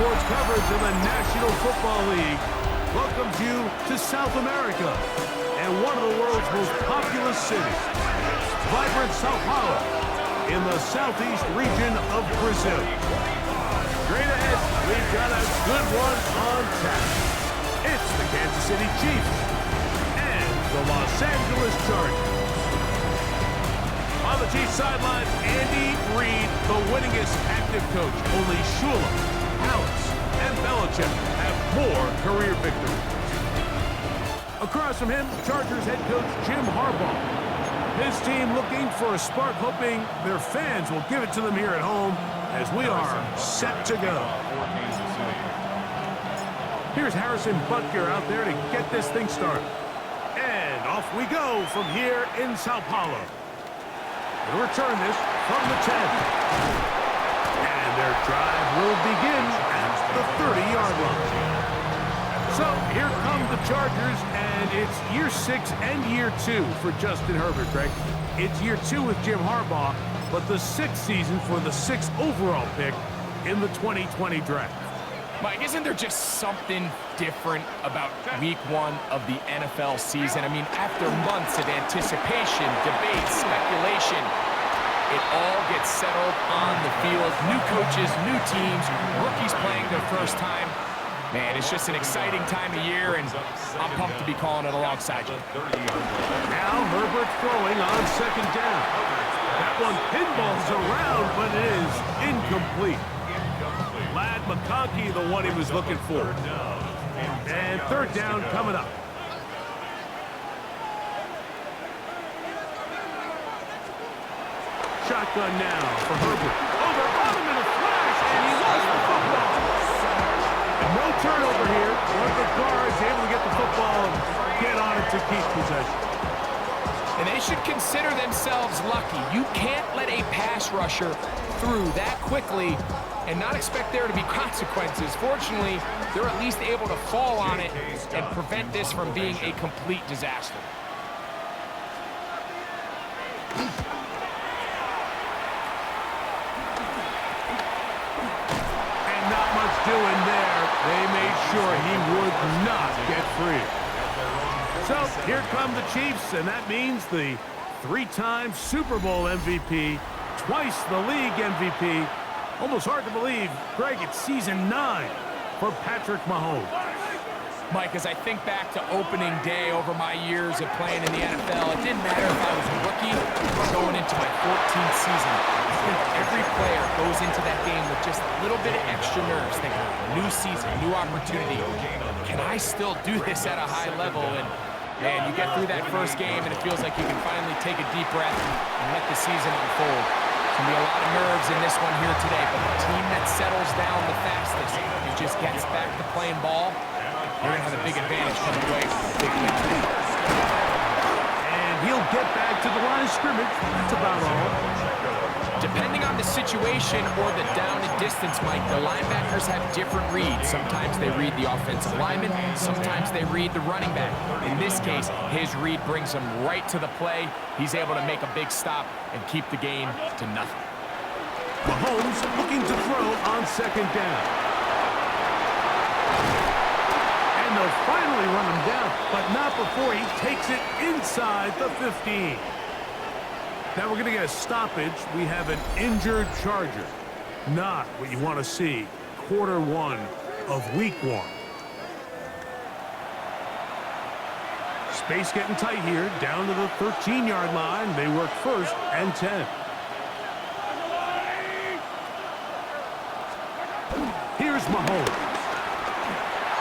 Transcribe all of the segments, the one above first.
Sports coverage of the National Football League welcomes you to South America and one of the world's most populous cities, vibrant Sao Paulo, in the southeast region of Brazil. Straight ahead, we've got a good one on tap. It's the Kansas City Chiefs and the Los Angeles Chargers. On the Chiefs sideline, Andy Reid, the winningest active coach. Only Shula, Alex, and Belichick have more career victories. Across from him, Chargers head coach Jim Harbaugh. His team looking for a spark, hoping their fans will give it to them here at home as we are set to go. Here's Harrison Butker out there to get this thing started. And off we go from here in Sao Paulo. They'll return this from the 10. And their drive will begin at the 30-yard line. So here come the Chargers, and it's year 6 and year 2 for Justin Herbert, Greg. It's year 2 with Jim Harbaugh, but the 6th season for the 6th overall pick in the 2020 draft. Mike, isn't there just something different about week 1 of the NFL season? I mean, after months of anticipation, debate, speculation, it all gets settled on the field. New coaches, new teams, rookies playing their first time. Man, it's just an exciting time of year, and I'm pumped to be calling it alongside you. Now Herbert throwing on 2nd down. That one pinballs around, but it is incomplete. Lad McConkey, the one he was looking for. And 3rd down coming up. Shotgun now for Herbert. Over on him in a flash, and he lost the football. No turnover here. One of the guards able to get the football and get on it to keep possession. And they should consider themselves lucky. You can't let a pass rusher through that quickly and not expect there to be consequences. Fortunately, they're at least able to fall on it and prevent this from being a complete disaster. And not much doing there. They made sure he would not get free. So here come the Chiefs, and that means the 3-time Super Bowl MVP, twice the league MVP. Almost hard to believe, Greg, it's season 9 for Patrick Mahomes. Mike, as I think back to opening day over my years of playing in the NFL, it didn't matter if I was a rookie or going into my 14th season. I think every player goes into that game with just a little bit of extra nerves, thinking, new season, new opportunity. Can I still do this at a high level? And man, you get through that first game, and it feels like you can finally take a deep breath and let the season unfold. There's going to be a lot of nerves in this one here today, but the team that settles down the fastest and just gets back to playing ball, they're going to have a big advantage coming away from the big win. And he'll get back to the line of scrimmage. That's about all. Depending on the situation or the down and distance, Mike, the linebackers have different reads. Sometimes they read the offensive lineman, sometimes they read the running back. In this case, his read brings him right to the play. He's able to make a big stop and keep the game to nothing. Mahomes looking to throw on 2nd down. And they'll finally run him down, but not before he takes it inside the 15. Now we're going to get a stoppage. We have an injured Charger. Not what you want to see. Quarter 1 of week 1. Space getting tight here. Down to the 13-yard line. They work 1st and 10. Here's Mahomes.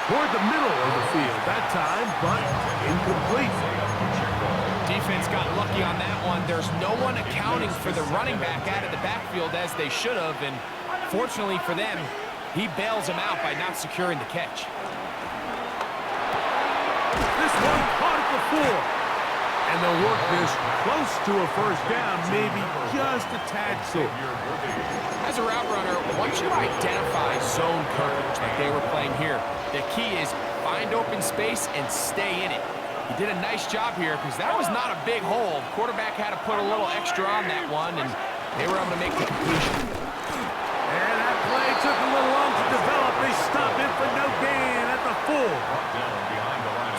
Toward the middle of the field that time, but incomplete. Defense got lucky on that one. There's no one accounting for the running back out of the backfield as they should have, and fortunately for them, he bails them out by not securing the catch. This one caught at the 4. And they'll work this close to a 1st down, maybe just a tad short. As a route runner, once you identify zone coverage like they were playing here, the key is find open space and stay in it. He did a nice job here because that was not a big hole. Quarterback had to put a little extra on that one, and they were able to make the completion. And that play took a little long to develop. they stop it for no gain at the full.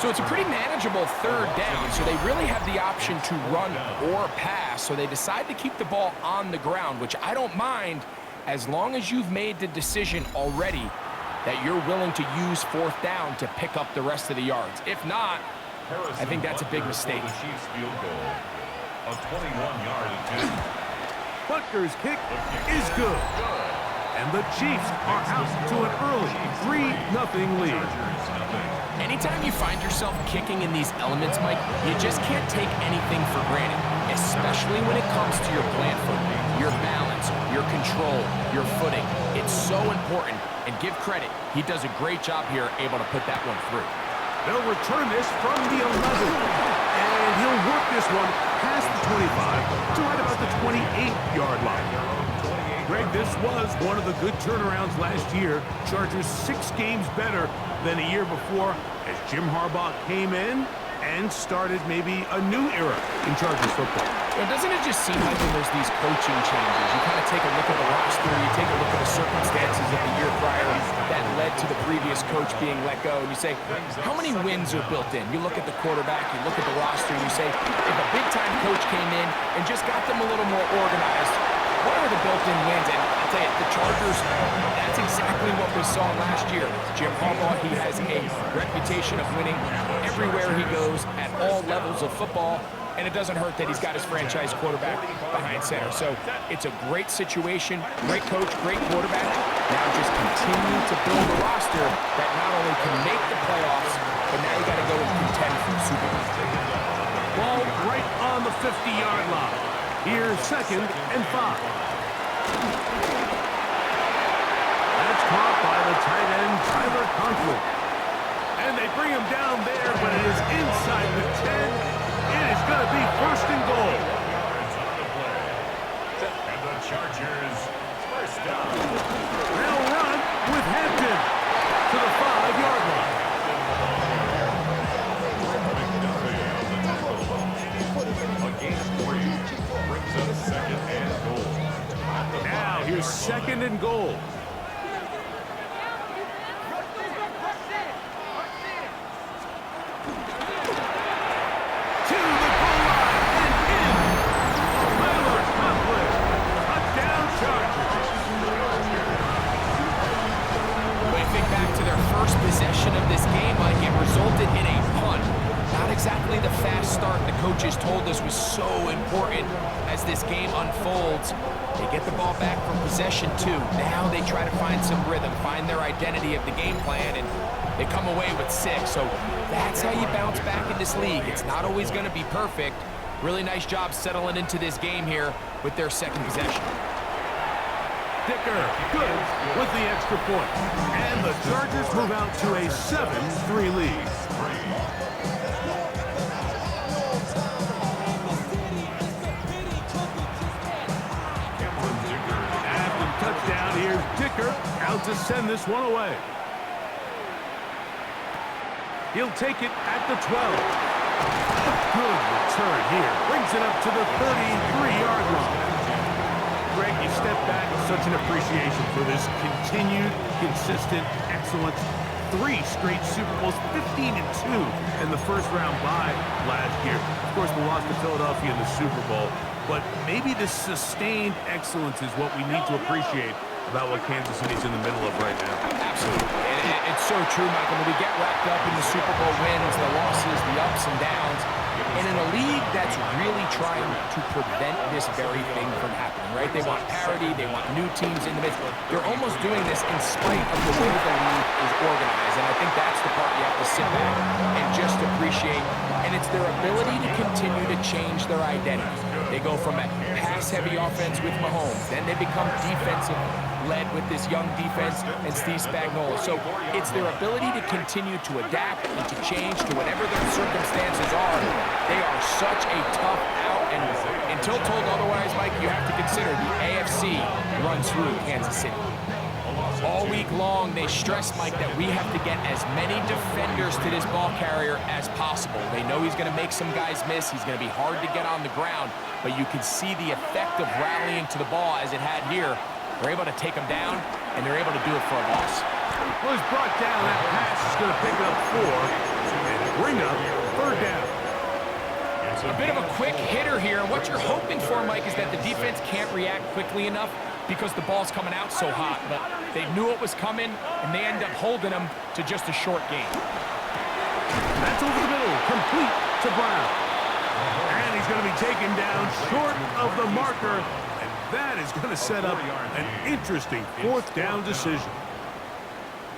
So it's a pretty manageable third down, so they really have the option to run or pass, so they decide to keep the ball on the ground, which I don't mind as long as you've made the decision already that you're willing to use fourth down to pick up the rest of the yards. If not, I think that's a big mistake. Butker's kick is good. And the Chiefs are out to an early 3-0 lead. Anytime you find yourself kicking in these elements, Mike, you just can't take anything for granted, especially when it comes to your plant foot, your balance, your control, your footing. It's so important, and give credit. He does a great job here able to put that one through. They'll return this from the 11. And he'll work this one past the 25 to right about the 28-yard line. Greg, this was one of the good turnarounds last year. Chargers 6 games better than a year before as Jim Harbaugh came in and started maybe a new era in Chargers football. Well, doesn't it just seem like when there's these coaching changes, you kind of take a look at the roster, you take a look at the circumstances of the year prior that led to the previous coach being let go, and you say, how many wins are built in? You look at the quarterback, you look at the roster, and you say, if a big-time coach came in and just got them a little more organized, what are the built-in wins? And I'll tell you, the Chargers, that's exactly what we saw last year. Jim Harbaugh, he has a reputation of winning everywhere he goes at all levels of football, and it doesn't hurt that he's got his franchise quarterback behind center. So it's a great situation, great coach, great quarterback. Now just continue to build a roster that not only can make the playoffs, but now you got to go and contend for the Super Bowl. Ball right on the 50-yard line. Here's 2nd and 5. That's caught by the tight end, Tyler Conklin. And they bring him down there, but it is inside the 10. It is going to be 1st and goal. And the Chargers first down. They'll run with Hampton to the 5-yard line. Now here's 2nd and goal. Possession of this game, Mike, it resulted in a punt. Not exactly the fast start the coaches told us was so important as this game unfolds. They get the ball back from possession 2. Now they try to find some rhythm, find their identity of the game plan, and they come away with 6. So that's how you bounce back in this league. It's not always going to be perfect. Really nice job settling into this game here with their 2nd possession. Dicker, good with the extra point. And the Chargers move out to a 7-3 lead. After the touchdown, here's Dicker out to send this one away. He'll take it at the 12. Good return here. Brings it up to the 33-yard line. Greg, you step back, such an appreciation for this continued, consistent excellence. 3 straight Super Bowls, 15-2 in the first-round bye last year. Of course, we lost to Philadelphia in the Super Bowl, but maybe this sustained excellence is what we need to appreciate about what Kansas City's in the middle of right now. Absolutely. It's so true, Michael. When we get wrapped up in the Super Bowl wins, the losses, the ups and downs, and in a league that's really trying to prevent this very thing from happening, right? They want parity, they want new teams in the midst. They're almost doing this in spite of the way the league is organized, and I think that's the part you have to sit back and just appreciate, and it's their ability to continue to change their identity. They go from a pass-heavy offense with Mahomes, then they become defensive-led with this young defense and Steve Spagnuolo. So it's their ability to continue to adapt and to change to whatever their circumstances are. They are such a tough out, and until told otherwise, Mike, you have to consider the AFC runs through Kansas City. All week long, they stress, Mike, that we have to get as many defenders to this ball carrier as possible. They know he's going to make some guys miss. He's going to be hard to get on the ground, but you can see the effect of rallying to the ball as it had here They're able to take him down, and they're able to do it for a loss. Well, he's brought down. That pass is going to pick up 4 and bring up 3rd down. A bit of a quick hitter here, and what you're hoping for, Mike, is that the defense can't react quickly enough because the ball's coming out so hot. But they knew it was coming, and they end up holding him to just a short gain. That's over the middle, complete to Brown. And he's going to be taken down short of the marker, and that is going to set up an interesting 4th down decision.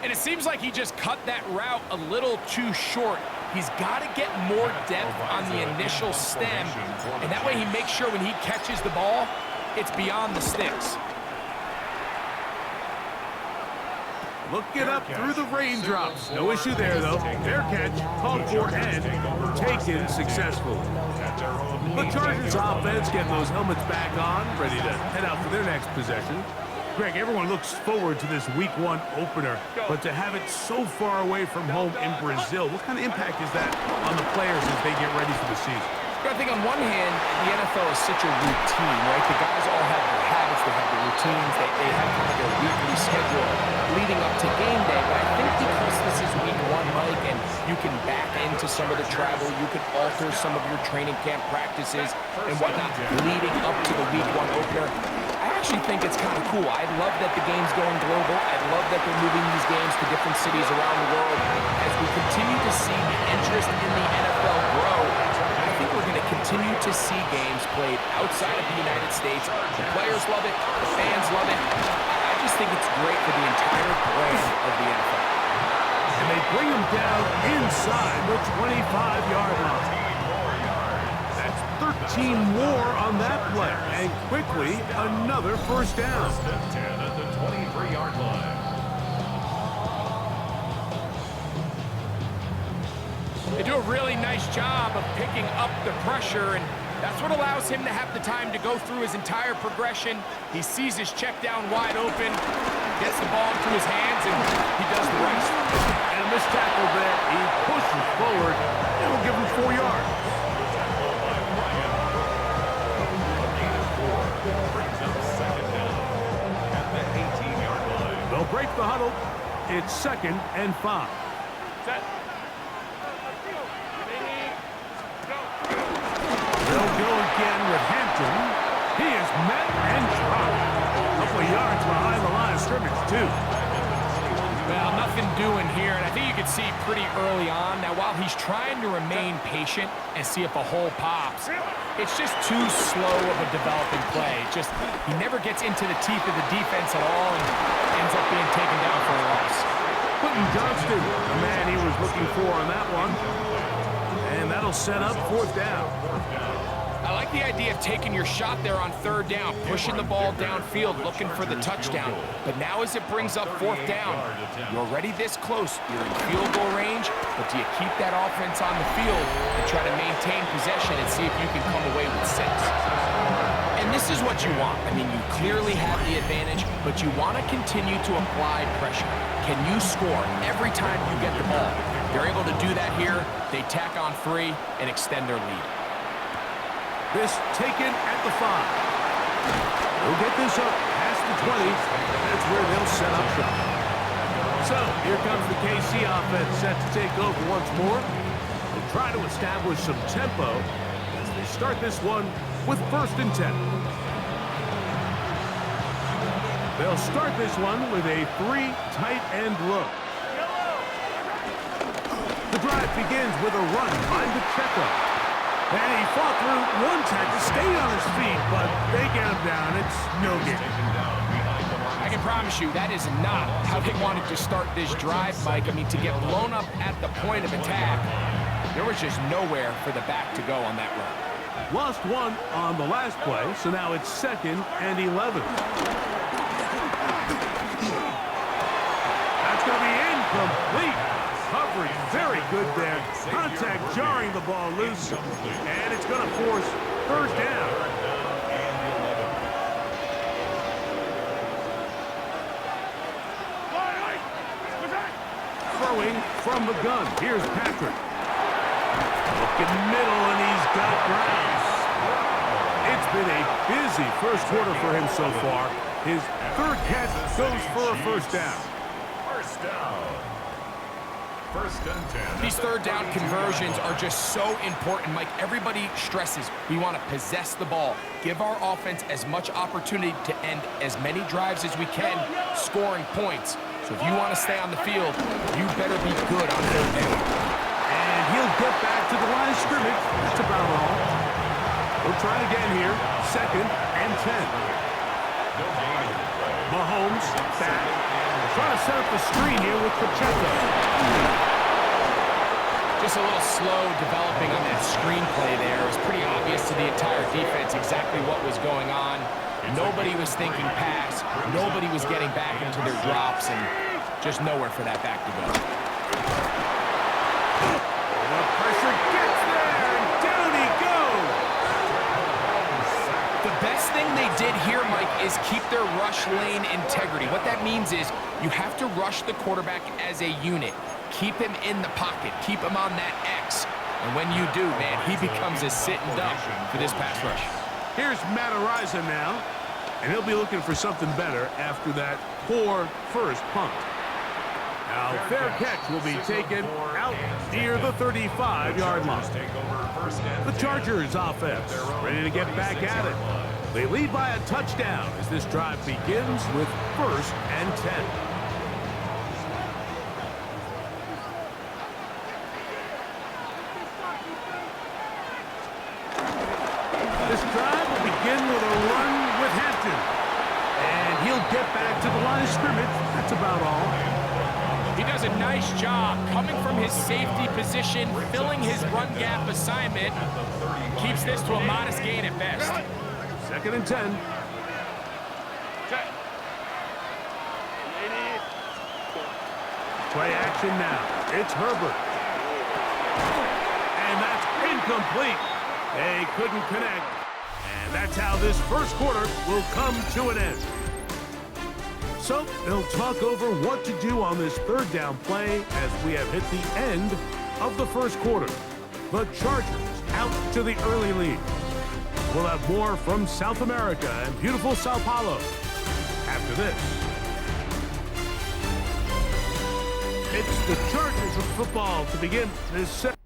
And it seems like he just cut that route a little too short. He's got to get more depth on the initial stem, and that way he makes sure when he catches the ball, it's beyond the sticks. Look it up through the raindrops. No issue there, though. Fair catch, called for, and taken successfully. The Chargers offense getting those helmets back on, ready to head out for their next possession. Greg, everyone looks forward to this Week 1 opener, but to have it so far away from home in Brazil, what kind of impact is that on the players as they get ready for the season? I think on one hand, the NFL is such a routine, right? The guys all have their habits, they have their routines, they have kind of their weekly schedule leading up to game day. But I think because this is Week 1, Mike, and you can back into some of the travel, you can alter some of your training camp practices and whatnot leading up to the Week 1 opener. I actually think it's kind of cool. I love that the game's going global. I love that they're moving these games to different cities around the world. As we continue to see the interest in the NFL grow, I think we're going to continue to see games played outside of the United States. The players love it. The fans love it. I just think it's great for the entire brand of the NFL. And they bring him down inside the 25-yard line. 13 more on that play, and quickly another 1st down. 10 at the 23-yard line. They do a really nice job of picking up the pressure, and that's what allows him to have the time to go through his entire progression. He sees his check down wide open, gets the ball into his hands, and he does the rest. And a missed tackle there. He pushes forward. It'll give him 4 yards. They'll break the huddle. It's 2nd and 5. Set. They'll go again with Hampton. He is met and dropped. A couple of yards behind the line of scrimmage, too. Well, nothing doing here, and I think you can see pretty early on. Now, while he's trying to remain patient and see if a hole pops, it's just too slow of a developing play. He never gets into the teeth of the defense at all and ends up being taken down for a loss. Quentin Johnston, the man he was looking for on that one. And that'll set up 4th down. I like the idea of taking your shot there on 3rd down, pushing the ball downfield, looking for the touchdown. But now as it brings up 4th down, you're already this close. You're in field goal range, but do you keep that offense on the field and try to maintain possession and see if you can come away with 6? And this is what you want. I mean, you clearly have the advantage, but you want to continue to apply pressure. Can you score every time you get the ball? They're able to do that here. They tack on 3 and extend their lead. This taken at the 5. They'll get this up past the 20. That's where they'll set up shop. So here comes the KC offense set to take over once more. They'll try to establish some tempo as they start this one with 1st and 10. They'll start this one with a 3 tight end look. The drive begins with a run behind the checkup. And he fought through one tackle, stayed on his feet, but they get him down. It's no gain. I can promise you that is not how they wanted to start this drive, Mike. I mean, to get blown up at the point of attack, there was just nowhere for the back to go on that run. Lost 1 on the last play, so now it's 2nd and 11. That's going to be incomplete. Coverage very good there. Contact jarring the ball loose, and it's going to force 1st down. Throwing from the gun. Here's Patrick. Looking middle, and he's got Brown. It's been a busy first quarter for him so far. His third catch goes for a first down. First down. First and 10. These third down conversions are just so important, Mike. Everybody stresses we want to possess the ball, give our offense as much opportunity to end as many drives as we can, scoring points. So if you want to stay on the field, you better be good on third down. And he'll get back to the line of scrimmage. That's about all. We'll try again here. Second and 10. Mahomes back. Trying to set up the screen here with Pacheco. Just a little slow developing on that screenplay there. It was pretty obvious to the entire defense exactly what was going on. Nobody was thinking pass. Nobody was getting back into their drops, and just nowhere for that back to go. The pressure gets there, and down he goes. The best thing they did here, Mike, is keep their rush lane integrity. What that means is you have to rush the quarterback as a unit. Keep him in the pocket. Keep him on that X. And when you do, man, he becomes a sitting duck for this pass rush. Here's Matt now, and he'll be looking for something better after that poor first punt. Now, fair catch will be taken out near the 35-yard line. The Chargers offense ready to get back at it. They lead by a touchdown as this drive begins with first and 10. This drive will begin with a run with Hampton. And he'll get back to the line of scrimmage. That's about all. He does a nice job coming from his safety position, filling his run gap assignment. Keeps this to a modest gain at best. Second and 10. Play action now. It's Herbert. And that's incomplete. They couldn't connect. And that's how this first quarter will come to an end. So they'll talk over what to do on this third down play as we have hit the end of the first quarter. The Chargers out to the early lead. We'll have more from South America and beautiful Sao Paulo after this. It's the Chargers of football to begin this second.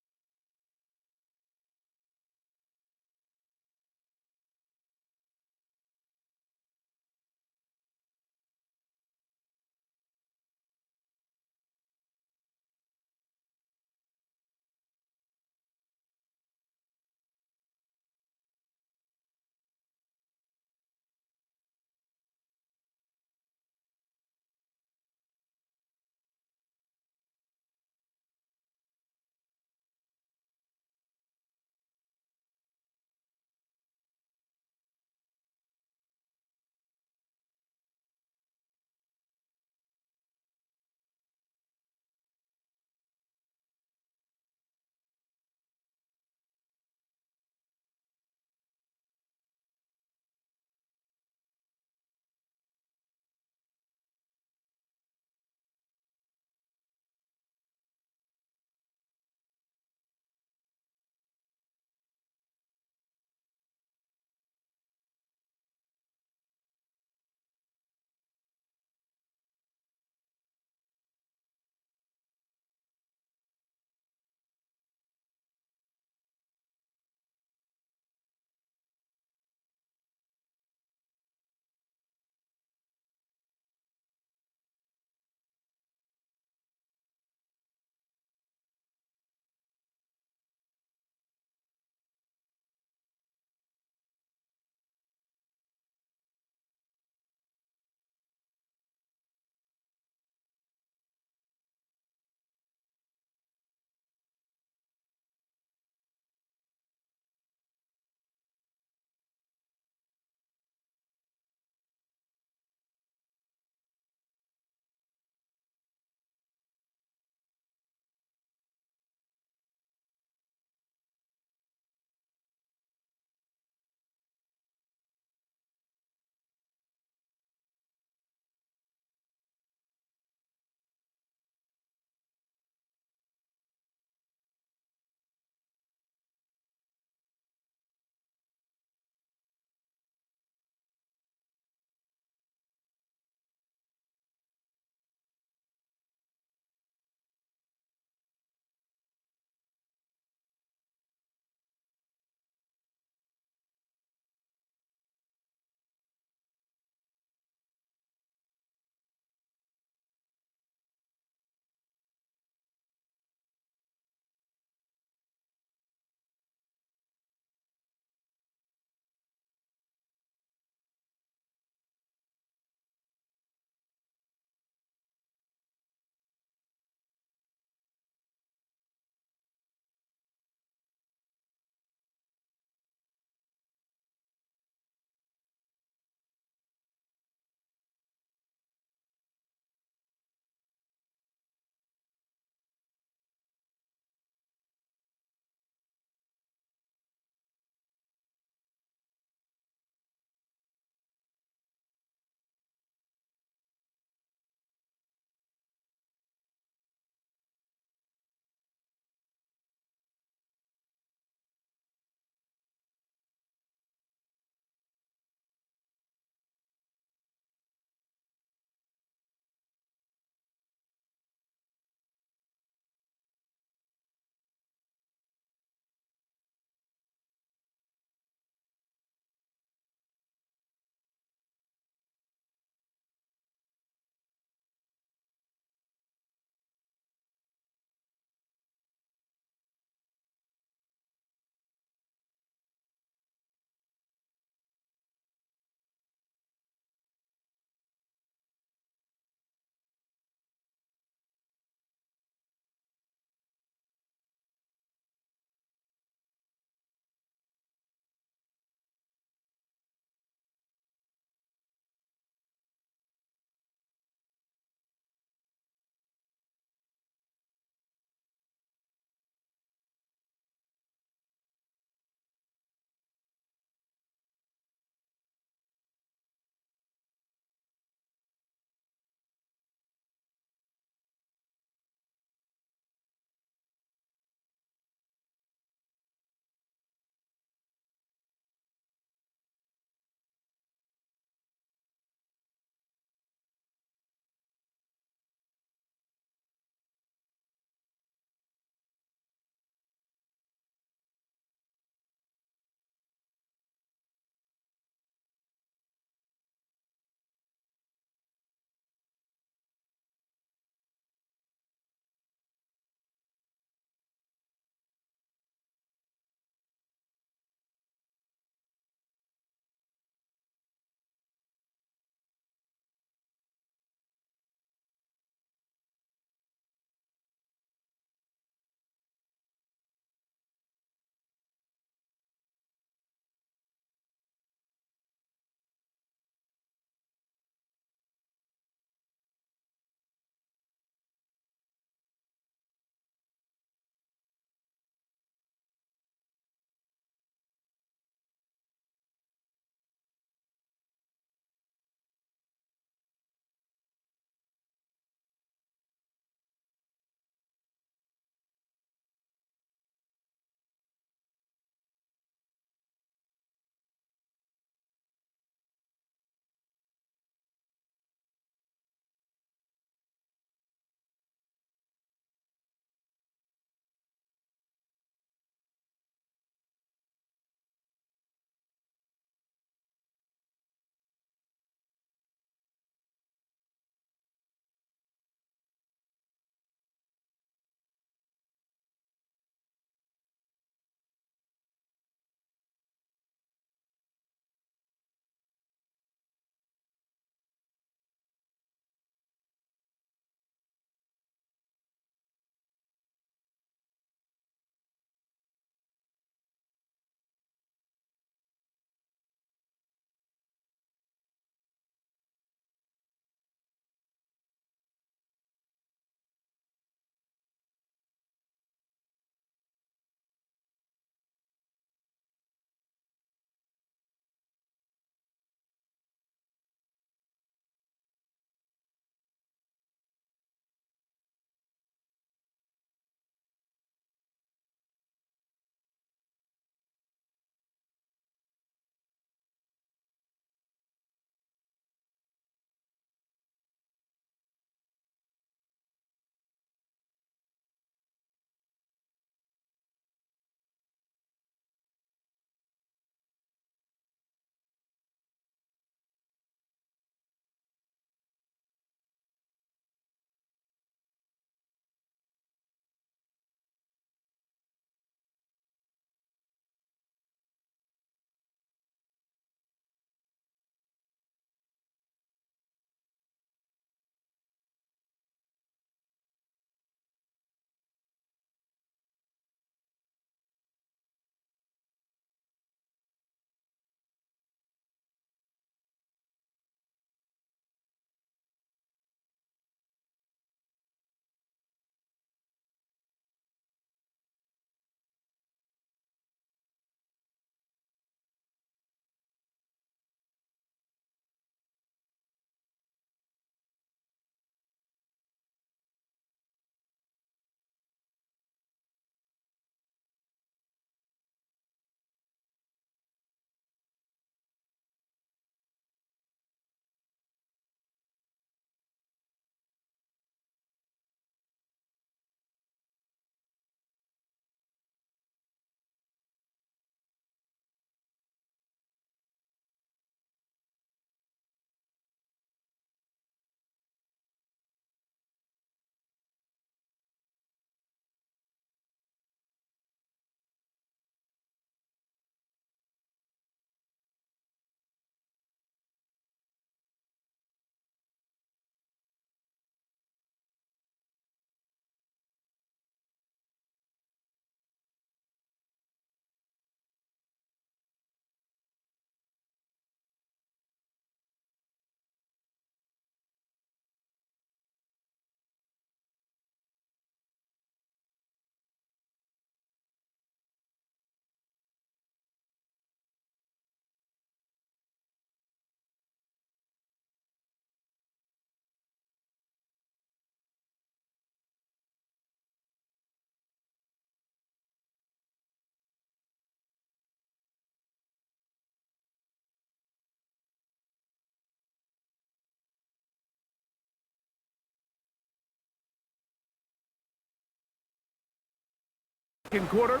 second quarter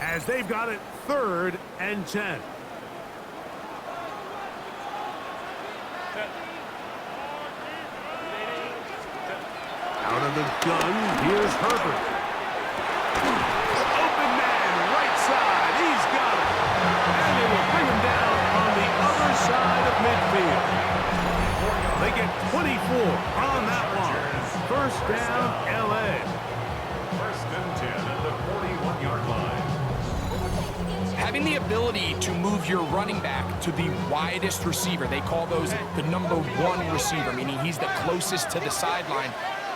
as they've got it 3rd and 10. Out of the gun, here's Herbert. Open man, right side, he's got it. And they will bring him down on the other side of midfield. They get 24 on that one. First down, LA. First and 10 at the 41-yard line. Having the ability to move your running back to the widest receiver, they call those the #1 receiver, meaning he's the closest to the sideline.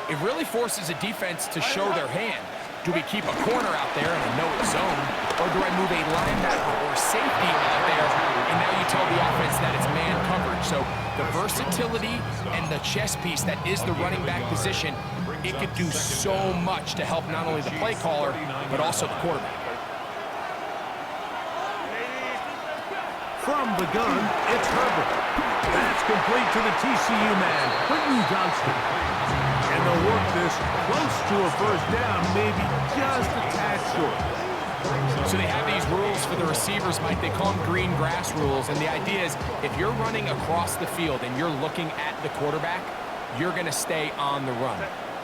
It really forces a defense to show their hand. Do we keep a corner out there in a no zone, or do I move a linebacker or safety out there, and now you tell the offense that it's man coverage? So the versatility and the chess piece that is the running back position, it could do so much to help not only the play caller, but also the quarterback. From the gun, it's Herbert. That's complete to the TCU man, Quentin Johnston. And they'll work this close to a first down, maybe just a tad short. So they have these rules for the receivers, Mike. They call them green grass rules. And the idea is if you're running across the field and you're looking at the quarterback, you're going to stay on the run.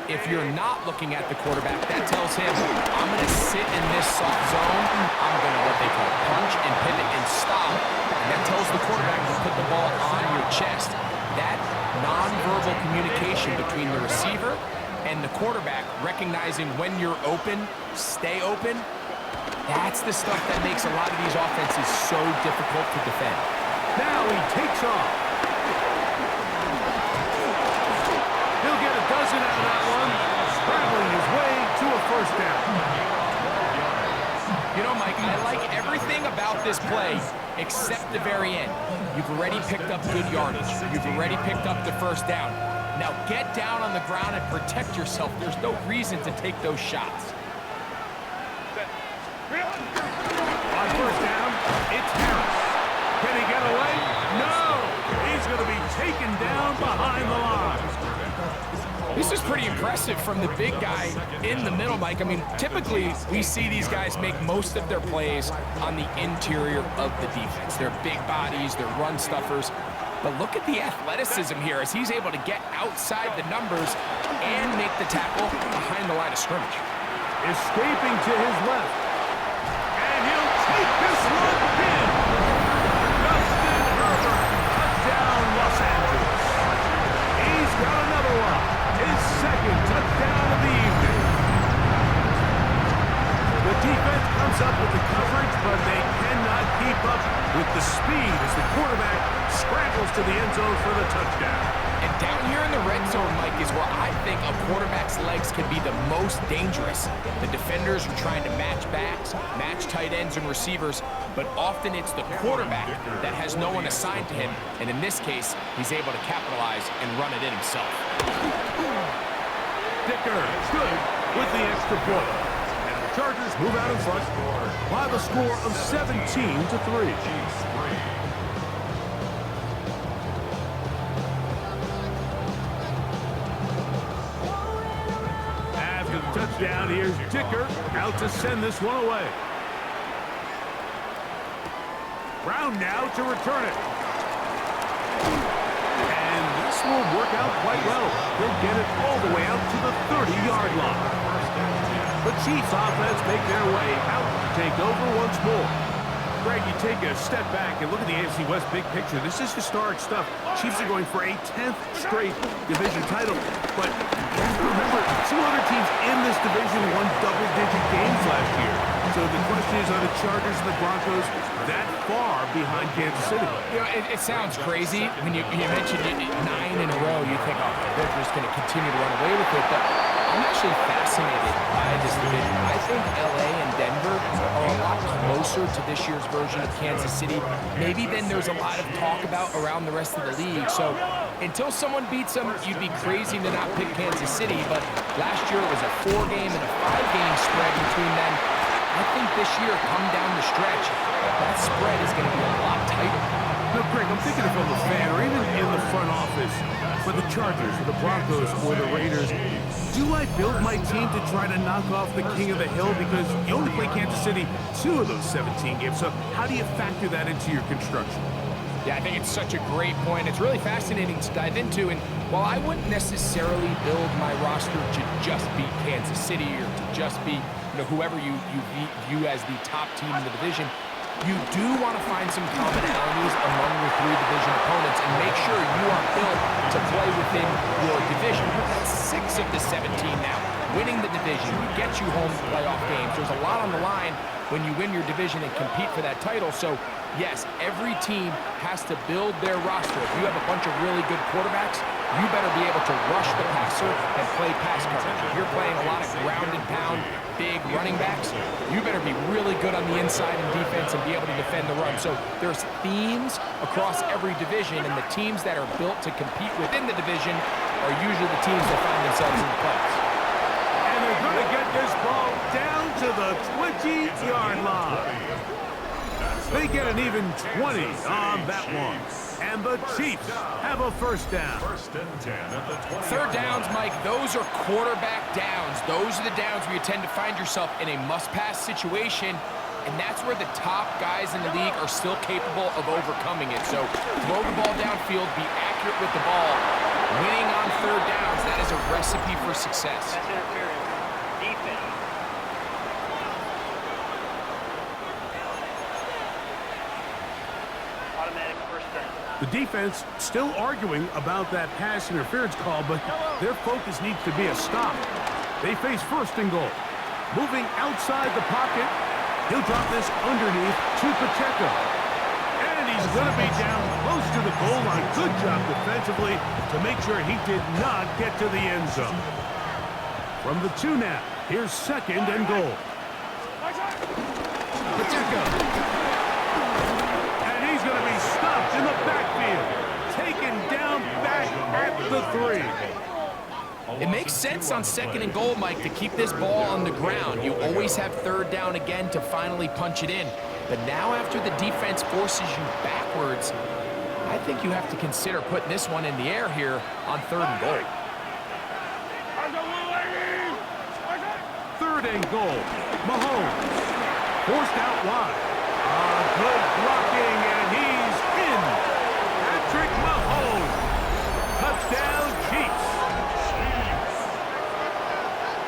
If you're not looking at the quarterback, that tells him, I'm going to sit in this soft zone. I'm going to what they call punch and pivot and stop. And that tells the quarterback to put the ball on your chest. That nonverbal communication between the receiver and the quarterback, recognizing when you're open, stay open, that's the stuff that makes a lot of these offenses so difficult to defend. Now he takes off. He'll get a dozen out of that one, scrambling his way to a first down. You know, Mike, I like everything about this play except the very end. You've already picked up good yardage. You've already picked up the first down. Now get down on the ground and protect yourself. There's no reason to take those shots. On first down, it's Harris. Can he get away? No! He's going to be taken down behind the line. This is pretty impressive from the big guy in the middle, Mike. I mean, typically we see these guys make most of their plays on the interior of the defense. They're big bodies, they're run stuffers. But look at the athleticism here as he's able to get outside the numbers and make the tackle behind the line of scrimmage. Escaping to his left. And he'll take this one in. Justin Herbert, touchdown Los Angeles. He's got another one. His second touchdown of the evening. The defense comes up with the coverage, but they cannot keep up with the speed as the quarterback scrambles to the end zone for the touchdown. And down here in the red zone, Mike, is where I think a quarterback's legs can be the most dangerous. The defenders are trying to match backs, match tight ends and receivers, but often it's the quarterback that has no one assigned to him. And in this case, he's able to capitalize and run it in himself. Dicker, good with the extra point. And the Chargers move out in front by the score of 17-3. After the touchdown, here's Dicker out to send this one away. Brown now to return it. And this will work out quite well. They'll get it all the way out to the 30-yard line. The Chiefs offense make their way out to take over once more. Greg, you take a step back and look at the AFC West big picture. This is historic stuff. Chiefs are going for a 10th straight division title. But remember, two other teams in this division won double-digit games last year. So the question is, are the Chargers and the Broncos that far behind Kansas City? You know, it sounds crazy. When you mentioned it 9 in a row, you think, oh, they're just going to continue to run away with it. But I'm actually fascinated by this division. I think LA and Denver are a lot closer to this year's version of Kansas City, maybe than there's a lot of talk about around the rest of the league. So until someone beats them, you'd be crazy to not pick Kansas City. But last year it was a 4-game and a 5-game spread between them. I think this year, come down the stretch, that spread is going to be a lot tighter. No, Greg, I'm thinking if I'm a fan or even in the front office for the Chargers, or the Broncos, or the Raiders, do I build my team to try to knock off the king of the hill? Because you only play Kansas City 2 of those 17 games, so how do you factor that into your construction? Yeah, I think it's such a great point. It's really fascinating to dive into, and while I wouldn't necessarily build my roster to just beat Kansas City or to just be, whoever you view as the top team in the division, you do want to find some commonalities among your 3 division opponents and make sure you are built to play within your division. That's 6 of the 17 now. Winning the division gets you home playoff games. There's a lot on the line when you win your division and compete for that title. So, yes, every team has to build their roster. If you have a bunch of really good quarterbacks, you better be able to rush the passer and play pass coverage. If you're playing a lot of ground and pound, big running backs, you better be really good on the inside in defense and be able to defend the run. So there's themes across every division, and the teams that are built to compete within the division are usually the teams that find themselves in the playoffs. And they're going to get this ball down to the 20-yard line. They get an even 20 on that one. And the Chiefs have a first down. First and 10 at the 20. Third downs, Mike, those are quarterback downs. Those are the downs where you tend to find yourself in a must-pass situation, and that's where the top guys in the league are still capable of overcoming it. So throw the ball downfield, be accurate with the ball. Winning on third downs, that is a recipe for success. That's interference. Defense. Automatic first down. The defense still arguing about that pass interference call, but their focus needs to be a stop. They face first and goal. Moving outside the pocket, he'll drop this underneath to Pacheco. And he's going to be down close to the goal line. Good job defensively to make sure he did not get to the end zone. From the 2 now, here's second and goal. Pacheco. And he's going to be stopped in the backfield. Taken down back at the 3. It makes sense on second and goal, Mike, to keep this ball on the ground. You always have third down again to finally punch it in. But now after the defense forces you backwards, I think you have to consider putting this one in the air here on third and goal. Third and goal. Mahomes forced out wide. Good blocking, and he's in. Patrick Mahomes. Touchdown, Chiefs.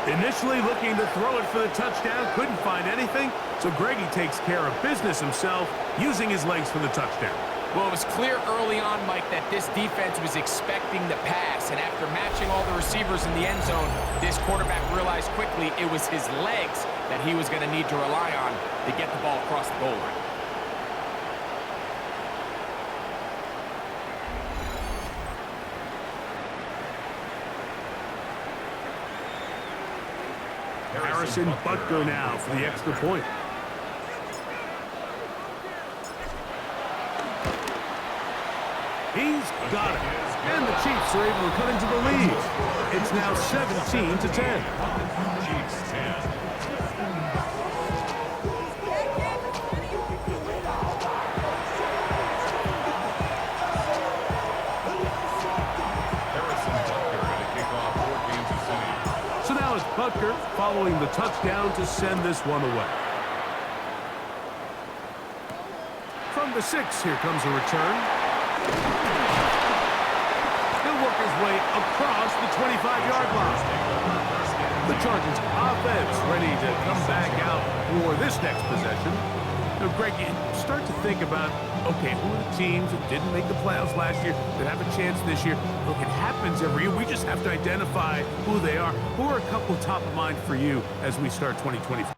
Initially looking to throw it for the touchdown, couldn't find anything, so Greggy takes care of business himself, using his legs for the touchdown. Well, it was clear early on, Mike, that this defense was expecting the pass, and after matching all the receivers in the end zone, this quarterback realized quickly it was his legs that he was going to need to rely on to get the ball across the goal line. Harrison Butker now for the extra point. He's got it. And the Chiefs are able to cut into the lead. It's now 17-10. Chiefs 10. Harrison Butker to kick off for Kansas City. So now it's Butker following the touchdown to send this one away. From the 6, here comes a return. He'll work his way across the 25-yard line. The Chargers offense ready to come back out for this next possession. Now, Greg, you start to think about, okay, who are the teams that didn't make the playoffs last year that have a chance this year? Look, it happens every year. We just have to identify who they are. Who are a couple top of mind for you as we start 2024?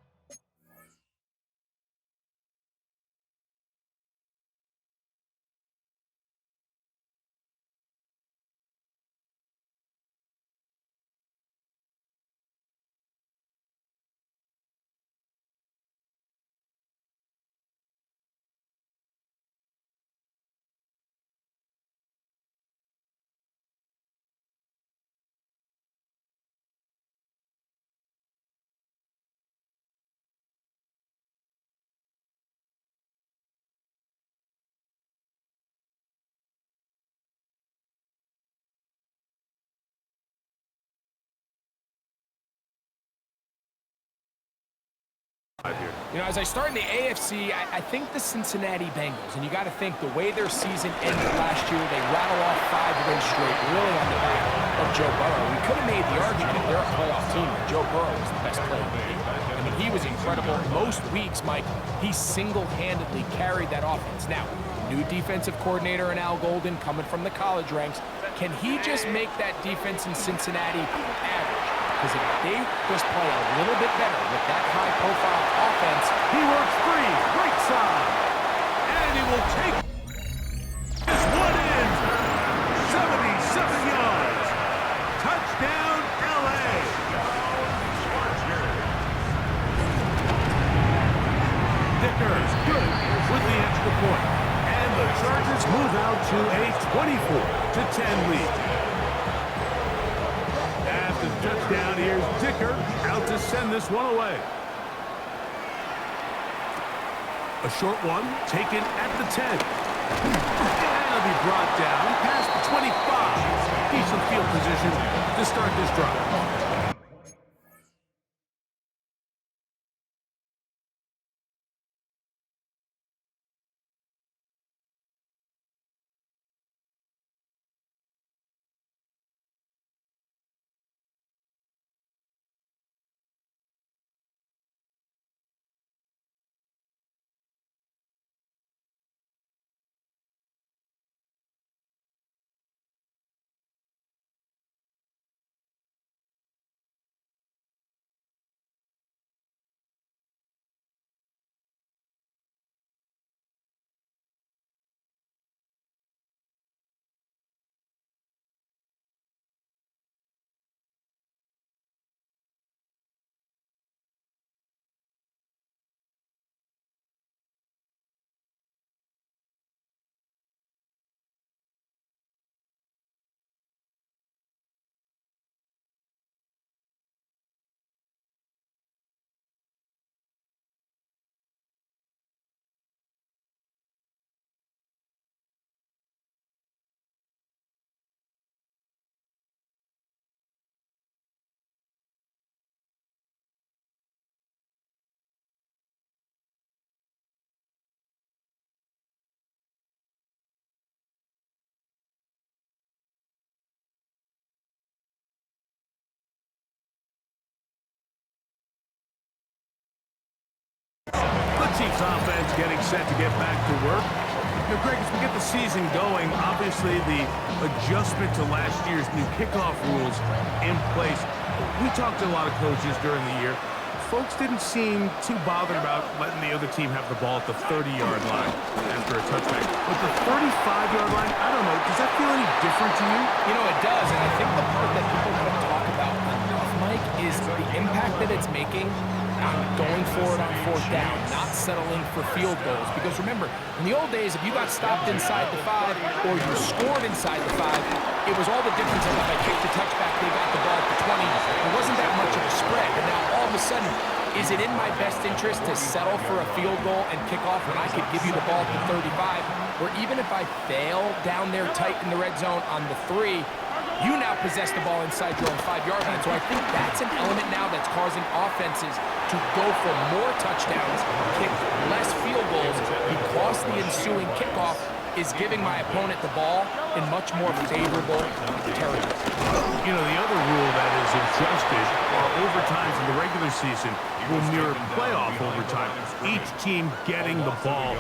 here. You know, as I start in the AFC, I think the Cincinnati Bengals, and you got to think the way their season ended last year, they rattle off 5 wins straight, really on the back of Joe Burrow. We could have made the argument if they're a playoff team that Joe Burrow was the best player in the league. I mean, he was incredible. Most weeks, Mike, he single-handedly carried that offense. Now, new defensive coordinator in Al Golden coming from the college ranks. Can he just make that defense in Cincinnati average? Because if they just play a little bit better with that high-profile offense, He works free, right side, and he will take this one in. 77 yards. Touchdown, LA. Dickers good with the extra point. And the Chargers move out to a 24-10 lead. After the touchdown, here's Dicker out to send this one away. A short one taken at the 10. And it'll be brought down past the 25. Decent field position to start this drive. The Chiefs offense getting set to get back to work. Now, Greg, as we get the season going, obviously the adjustment to last year's new kickoff rules in place. We talked to a lot of coaches during the year. Folks didn't seem too bothered about letting the other team have the ball at the 30-yard line after a touchback. But the 35-yard line, I don't know, does that feel any different to you? you know, it does. And I think the part that people don't talk about enough, Mike, is the impact that it's making on going for it on 4th down, not settling for field goals. Because remember, in the old days, if you got stopped inside the 5 or you scored inside the 5, it was all the difference of if I kicked the touchback, they got the ball at the 20. It wasn't that much of a spread. And now all of a sudden, is it in my best interest to settle for a field goal and kick off when I could give you the ball at the 35? Or even if I fail down there tight in the red zone on the 3, you now possess the ball inside your own 5-yard line. So I think that's an element now that's causing offenses to go for more touchdowns, kick less field goals, because the ensuing kickoff is giving my opponent the ball in much more favorable territory. You know, the other rule that is adjusted are overtimes in the regular season will mirror playoff overtime. Each team getting the ball.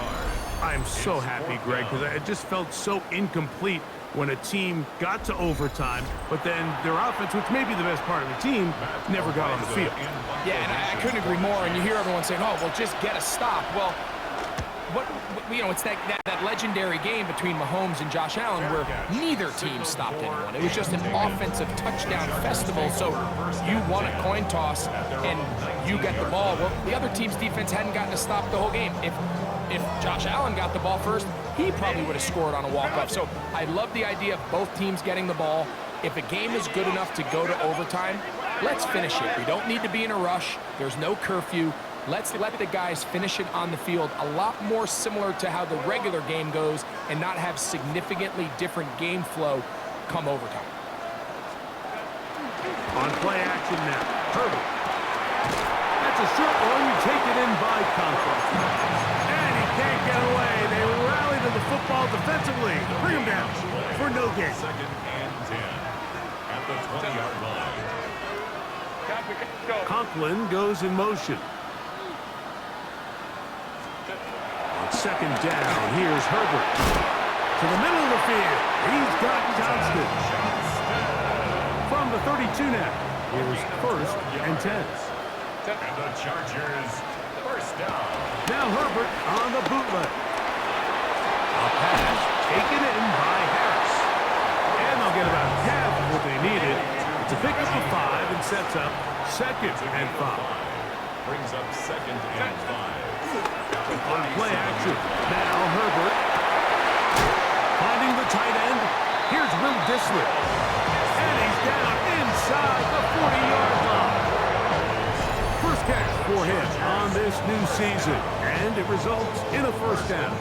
I'm so happy, Greg, because it just felt so incomplete when a team got to overtime, but then their offense, which may be the best part of the team, never got on the field. Yeah, and I couldn't agree more. And you hear everyone saying, oh, well, just get a stop. Well, it's that legendary game between Mahomes and Josh Allen where neither team stopped anyone. It was just an offensive touchdown festival. So you won a coin toss and you get the ball. Well, the other team's defense hadn't gotten to stop the whole game. If Josh Allen got the ball first, he probably would have scored on a walk-off. So I love the idea of both teams getting the ball. If a game is good enough to go to overtime, let's finish it. We don't need to be in a rush. There's no curfew. Let's let the guys finish it on the field, a lot more similar to how the regular game goes and not have significantly different game flow come overtime. On play action now, Herbert. That's a short one taken in ball defensively. Bring him down for no gain. Second and 10 at the 20-yard line. Conklin goes in motion. On second down, here's Herbert. To the middle of the field. He's got Johnston. From the 32 now. Here's first and 10. And the Chargers, first down. Now Herbert on the bootleg. A pass taken in by Harris. And they'll get about half of what they needed. It's a pickup of 5 and sets up second and 5. Brings up second and 5. On play action. Now Herbert. Finding the tight end. Here's Will Dissler. And he's down inside the 40-yard line. First catch for him on this new season. And it results in a first down.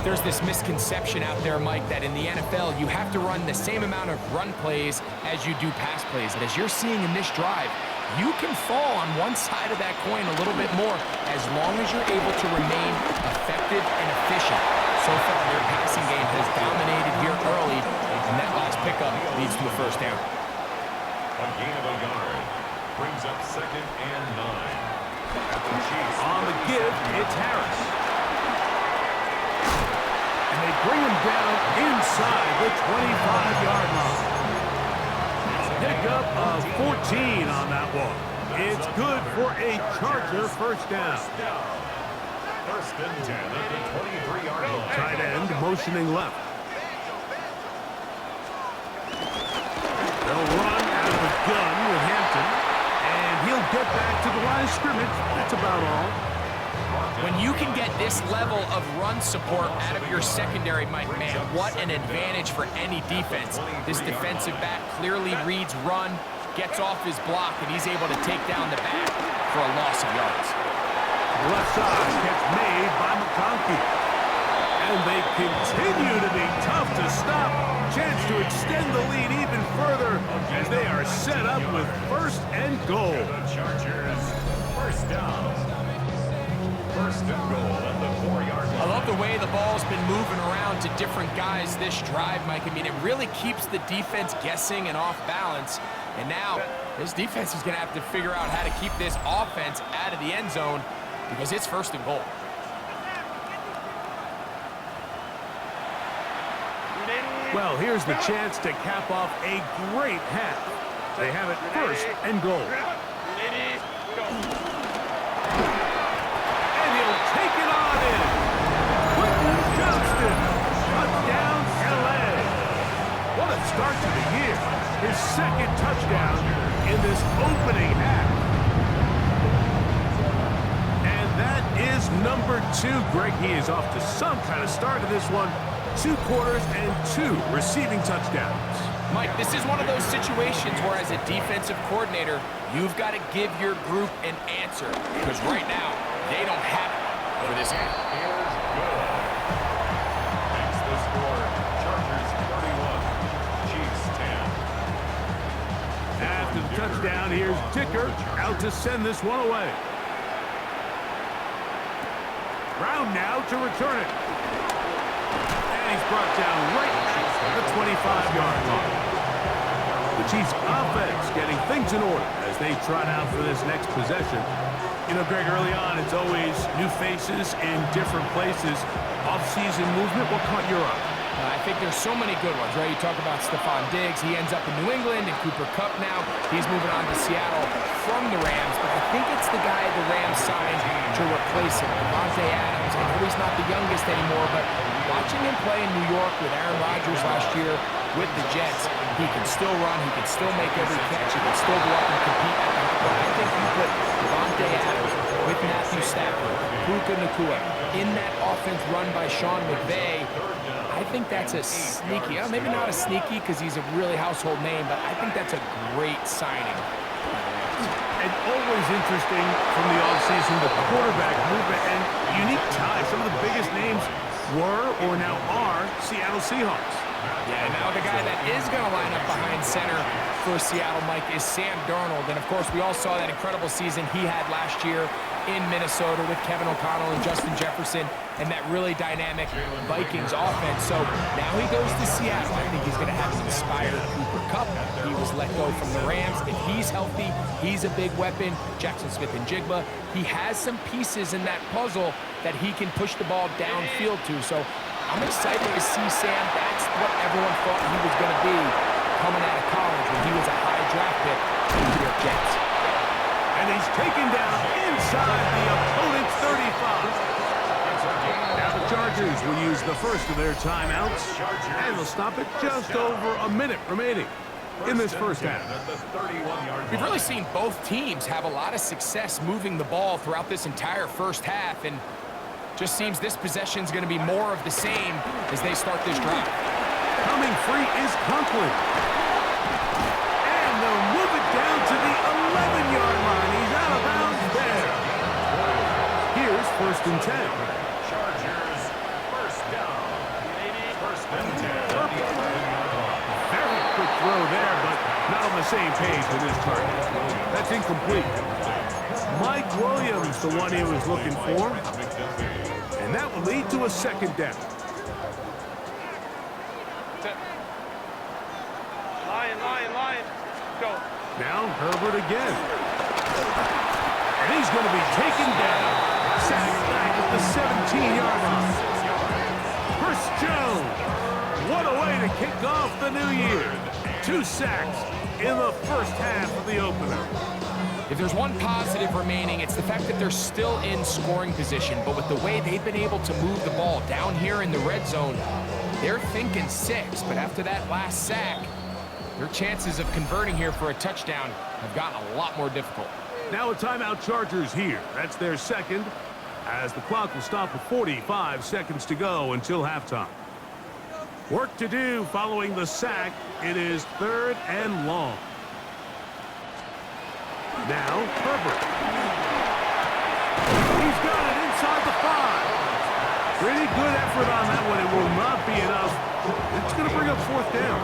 There's this misconception out there, Mike, that in the NFL, you have to run the same amount of run plays as you do pass plays. And as you're seeing in this drive, you can fall on one side of that coin a little bit more as long as you're able to remain effective and efficient. So far, their passing game has dominated here early, and that last pickup leads to a first down. A gain of a yard. Brings up second and 9. At the Chiefs. On the give, it's Harris. And they bring him down inside the 25-yard line. Pickup of 14 on that one. It's good for a Charger first down. First and 10 at the 23-yard line. Tight end motioning left. They'll run out of the gun with Hampton. And he'll get back to the line of scrimmage. That's about all. When you can get this level of run support out of your secondary, Mike, man, what an advantage for any defense. This defensive back clearly reads run, gets off his block, and he's able to take down the back for a loss of yards. Left side gets made by McConkey. And they continue to be tough to stop. Chance to extend the lead even further as they are set up with first and goal. The Chargers, first down. First and goal at the 4-yard line. I love the way the ball's been moving around to different guys this drive, Mike. I mean, it really keeps the defense guessing and off balance. And now, this defense is going to have to figure out how to keep this offense out of the end zone because it's first and goal. Well, here's the chance to cap off a great half. They have it first and goal. And he'll take it on in. Quentin Johnston, touchdown LA. What a start to the year. His second touchdown in this opening half. And that is number 2. Greg, he is off to some kind of start to this one. 2 quarters and 2 receiving touchdowns. Mike, this is one of those situations where as a defensive coordinator, you've got to give your group an answer because right now, they don't have it for this game. Here's good. Makes the score. Chargers 31, Chiefs 10. After the touchdown, here's Dicker out to send this one away. Brown now to return it. He's brought down right at the 25-yard line. The Chiefs offense getting things in order as they trot out for this next possession. You know, Greg, early on, it's always new faces in different places. Off-season movement, what caught your eye? I think there's so many good ones, right? You talk about Stephon Diggs. He ends up in New England, and Cooper Kupp now. He's moving on to Seattle from the Rams, but I think it's the guy the Rams signed to replace him, Devontae Adams. I know he's not the youngest anymore, but watching him play in New York with Aaron Rodgers last year with the Jets, he can still run, he can still make every catch, he can still go up and compete at the but I think you put Devontae Adams with Matthew Stafford, Puka Nacua, in that offense run by Sean McVay. I think that's a sneaky, maybe not a sneaky because he's a really household name, but I think that's a great signing. And always interesting from the offseason, the quarterback movement and unique ties. Some of the biggest names were or now are Seattle Seahawks. Yeah, now the guy that is going to line up behind center for Seattle, Mike, is Sam Darnold. And, of course, we all saw that incredible season he had last year in Minnesota with Kevin O'Connell and Justin Jefferson and that really dynamic Vikings offense. So now he goes to Seattle. I think he's going to have an inspired Cooper Kupp. He was let go from the Rams. If he's healthy, he's a big weapon. Jackson Smith and Jigba. He has some pieces in that puzzle that he can push the ball downfield to. So I'm excited to see Sam. That's what everyone thought he was going to be coming out of college when he was a high draft pick for the New York Jets. And he's taken down inside the opponent's 35. Now the Chargers will use the first of their timeouts, and they'll stop it just over a minute remaining in this first half. We've really seen both teams have a lot of success moving the ball throughout this entire first half, and just seems this possession is going to be more of the same as they start this drive. Coming free is Conklin. And they'll move it down to the 11-yard line. He's out of bounds there. Here's 1st and 10. Chargers, first down. First and 10. Very quick throw there, but not on the same page with his target. That's incomplete. Mike Williams, the one he was looking for. And that will lead to a 2nd down. Lion. Go. Now Herbert again. And he's going to be taken down. Sacked back at the 17-yard line. Chris Jones. What a way to kick off the new year. 2 sacks in the first half of the opener. If there's one positive remaining, it's the fact that they're still in scoring position. But with the way they've been able to move the ball down here in the red zone, they're thinking 6. But after that last sack, their chances of converting here for a touchdown have gotten a lot more difficult. Now a timeout Chargers here. That's their 2nd, as the clock will stop with 45 seconds to go until halftime. Work to do following the sack. It is 3rd and long. Now, Herbert. He's got it inside the 5. Pretty good effort on that one. It will not be enough. It's going to bring up 4th down.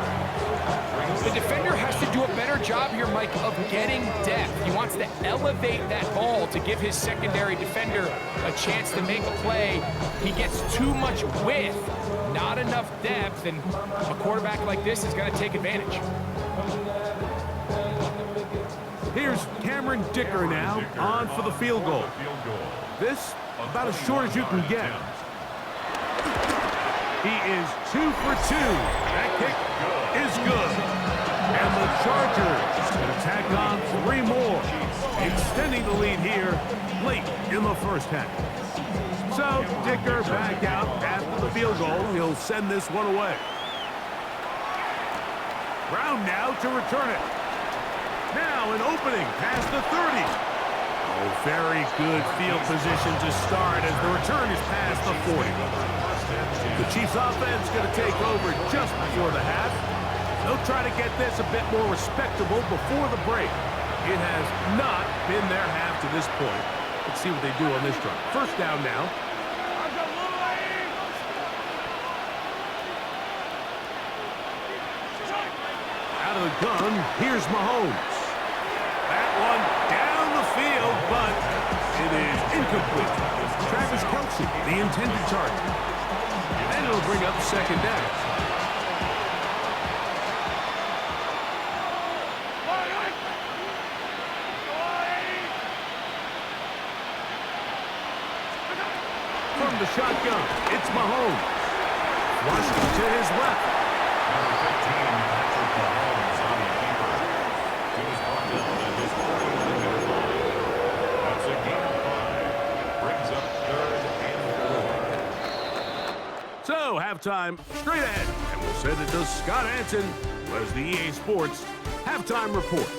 The defender has to do a better job here, Mike, of getting depth. He wants to elevate that ball to give his secondary defender a chance to make a play. He gets too much width, not enough depth, and a quarterback like this is going to take advantage. Here's Cameron Dicker now on for the field goal. This about as short as you can get. He is 2 for 2. That kick is good. And the Chargers can tack on 3 more, extending the lead here late in the first half. So Dicker back out after the field goal. He'll send this one away. Brown now to return it. Now an opening past the 30. Oh, very good field position to start as the return is past the 40. The Chiefs offense going to take over just before the half. They'll try to get this a bit more respectable before the break. It has not been their half to this point. Let's see what they do on this drive. 1st down now. Out of the gun, here's Mahomes. That one down the field, but it is incomplete. Travis Kelce, the intended target. And it'll bring up 2nd down. From the shotgun, it's Mahomes. Flushed to his left. Number 15, Patrick Mahomes on the keeper. He was brought down at his 41-yard line. That's a gain of 5. Brings up 3rd and 4. So, halftime straight ahead. And we'll send it to Scott Hansen, who has the EA Sports Halftime Report.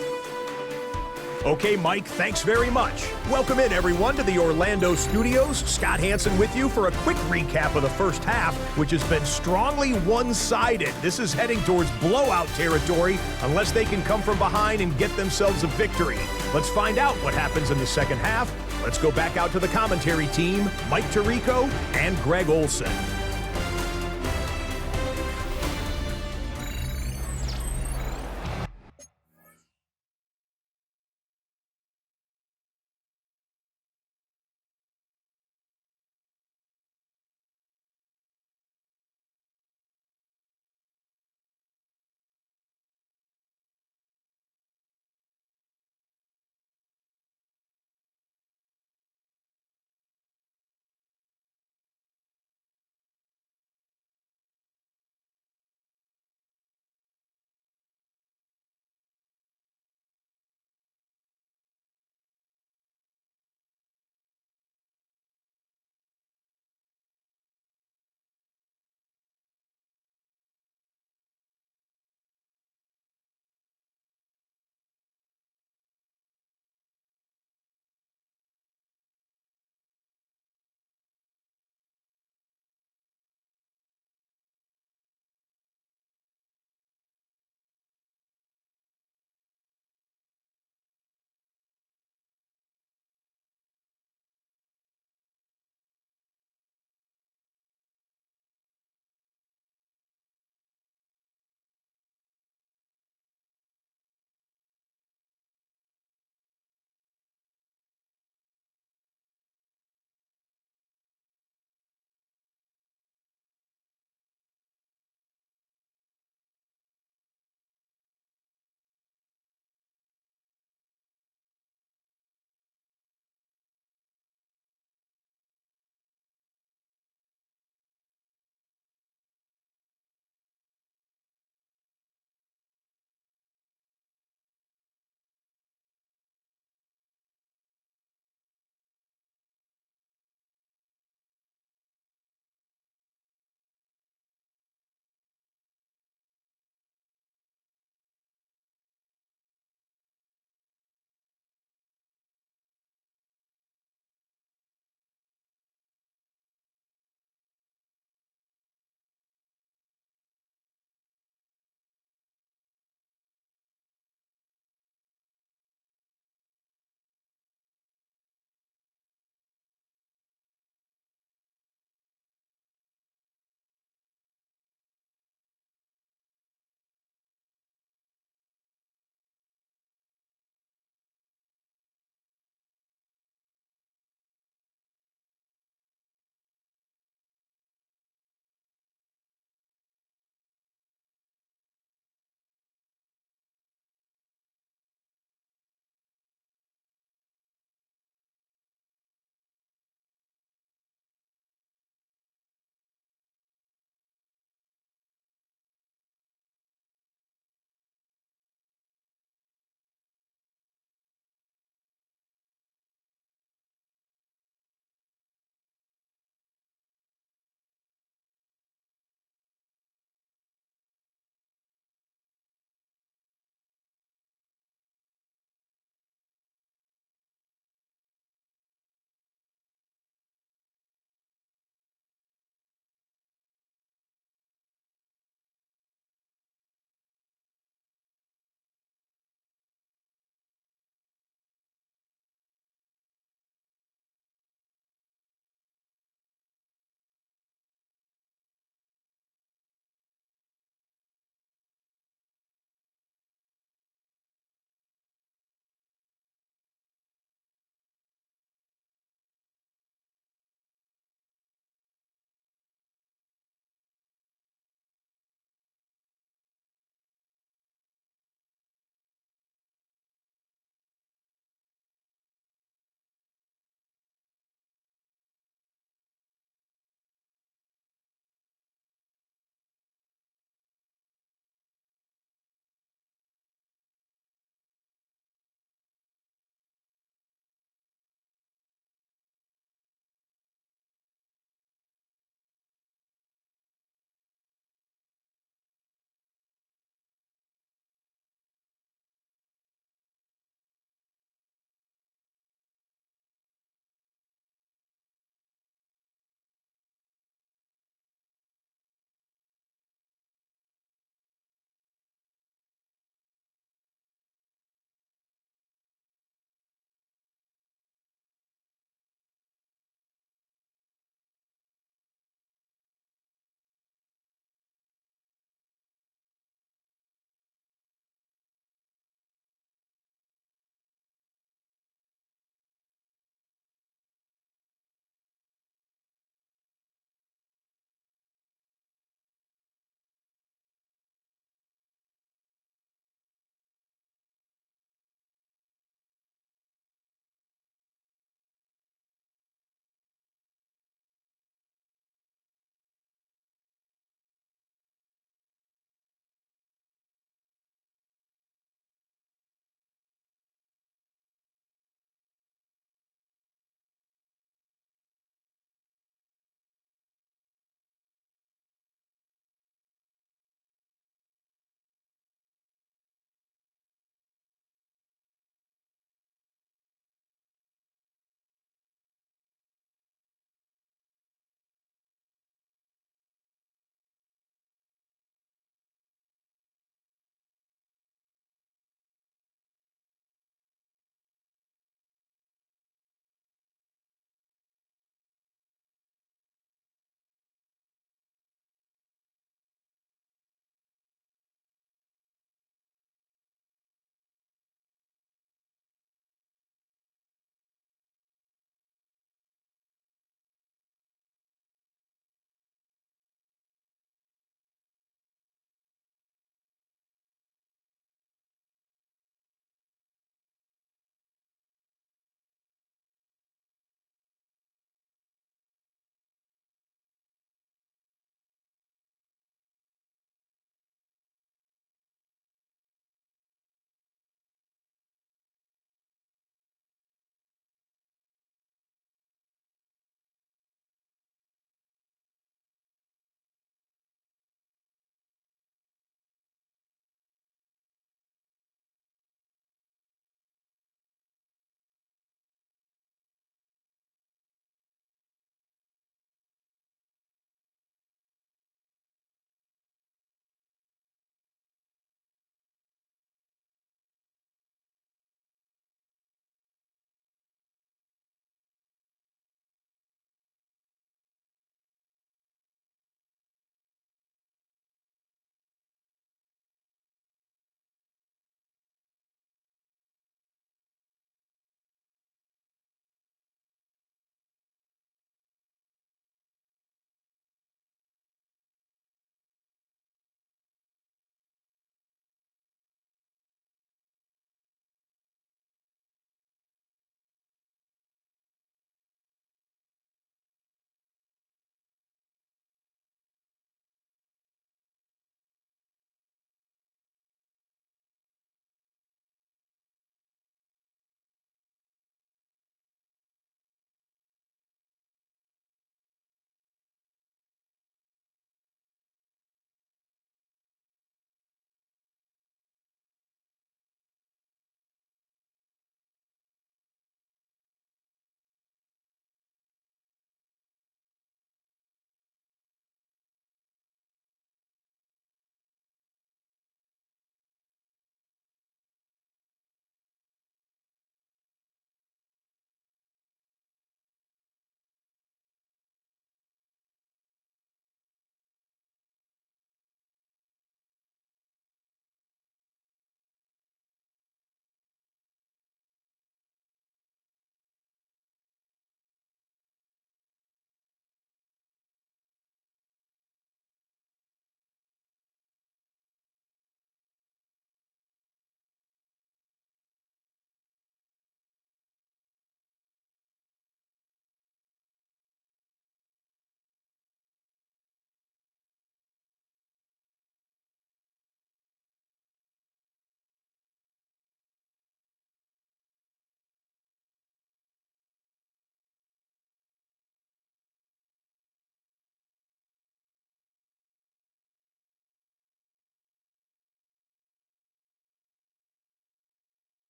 Okay, Mike, thanks very much. Welcome in, everyone, to the Orlando studios. Scott Hansen with you for a quick recap of the first half, which has been strongly one-sided. This is heading towards blowout territory unless they can come from behind and get themselves a victory. Let's find out what happens in the second half. Let's go back out to the commentary team, Mike Tirico and Greg Olson.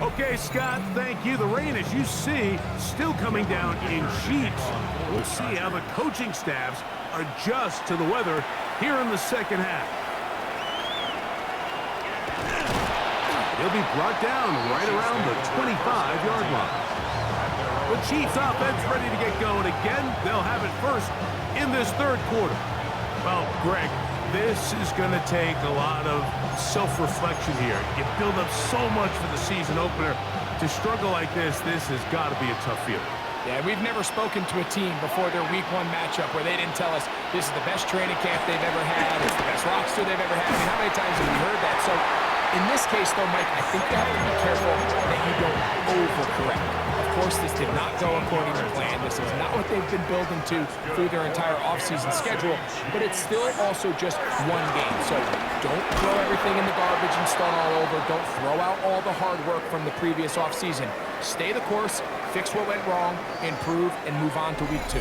Okay, Scott, thank you. The rain, as you see, still coming down in sheets. We'll see how the coaching staffs adjust to the weather here in the second half. He'll be brought down right around the 25-yard line. The Chiefs offense ready to get going again. They'll have it first in this third quarter. Well, Greg, this is going to take a lot of self-reflection here. You build up so much for the season opener. To struggle like this has got to be a tough feeling. Yeah, we've never spoken to a team before their week 1 matchup where they didn't tell us this is the best training camp they've ever had, it's the best roster they've ever had. I mean, how many times have we heard that? So in this case, though, Mike, I think you have to be careful that you don't overcorrect. Of course, this did not go according to plan. This is not what they've been building to through their entire offseason schedule, but it's still also just one game. So don't throw everything in the garbage and start all over. Don't throw out all the hard work from the previous offseason. Stay the course, fix what went wrong, improve, and move on to week 2.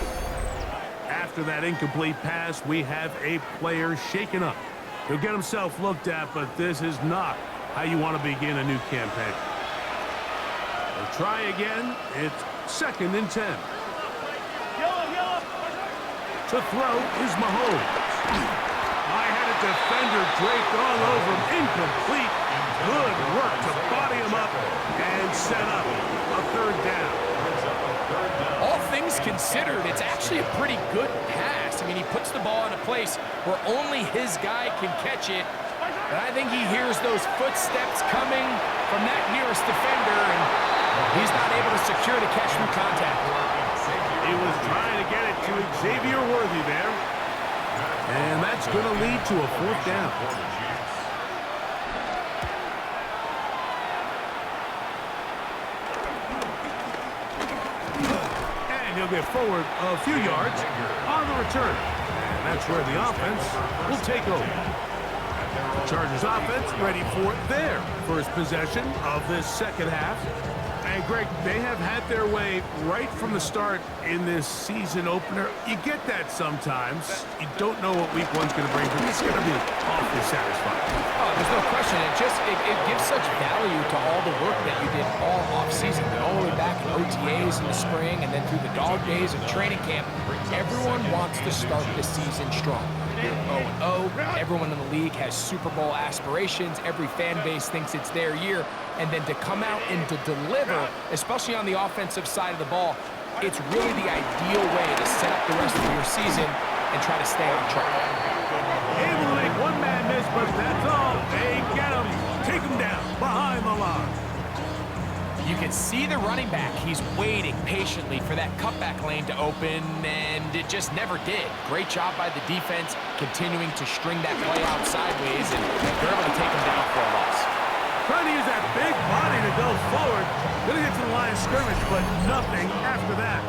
After that incomplete pass, we have a player shaken up. He'll get himself looked at, but this is not how you want to begin a new campaign. They'll try again. It's 2nd and 10. To throw is Mahomes. High-headed defender draped all over him. Incomplete. Good work to body him up and set up a 3rd down. All things considered, it's actually a pretty good pass. I mean, he puts the ball in a place where only his guy can catch it. And I think he hears those footsteps coming from that nearest defender, and he's not able to secure the catch through contact. He was trying to get it to Xavier Worthy there. And that's going to lead to a 4th down. And he'll get forward a few yards on the return. And that's where the offense will take over. Chargers offense ready for their first possession of this second half. And Greg, they have had their way right from the start in this season opener. You get that sometimes. You don't know what week 1's going to bring, but it's going to be awfully satisfying. Oh, there's no question. It gives such value to all the work that you did all offseason, all the way back in OTAs in the spring and then through the dog days and training camp. Everyone wants to start the season strong. You're 0-0. Everyone in the league has Super Bowl aspirations. Every fan base thinks it's their year. And then to come out and to deliver, especially on the offensive side of the ball, it's really the ideal way to set up the rest of your season and try to stay on track. Able to make one man miss, but that's all. They get him. Take him down behind the line. You can see the running back. He's waiting patiently for that cutback lane to open, and it just never did. Great job by the defense, continuing to string that play out sideways, and they're able to take him down for a loss. Trying to use that big body to go forward. Gonna get to the line of scrimmage, but nothing after that.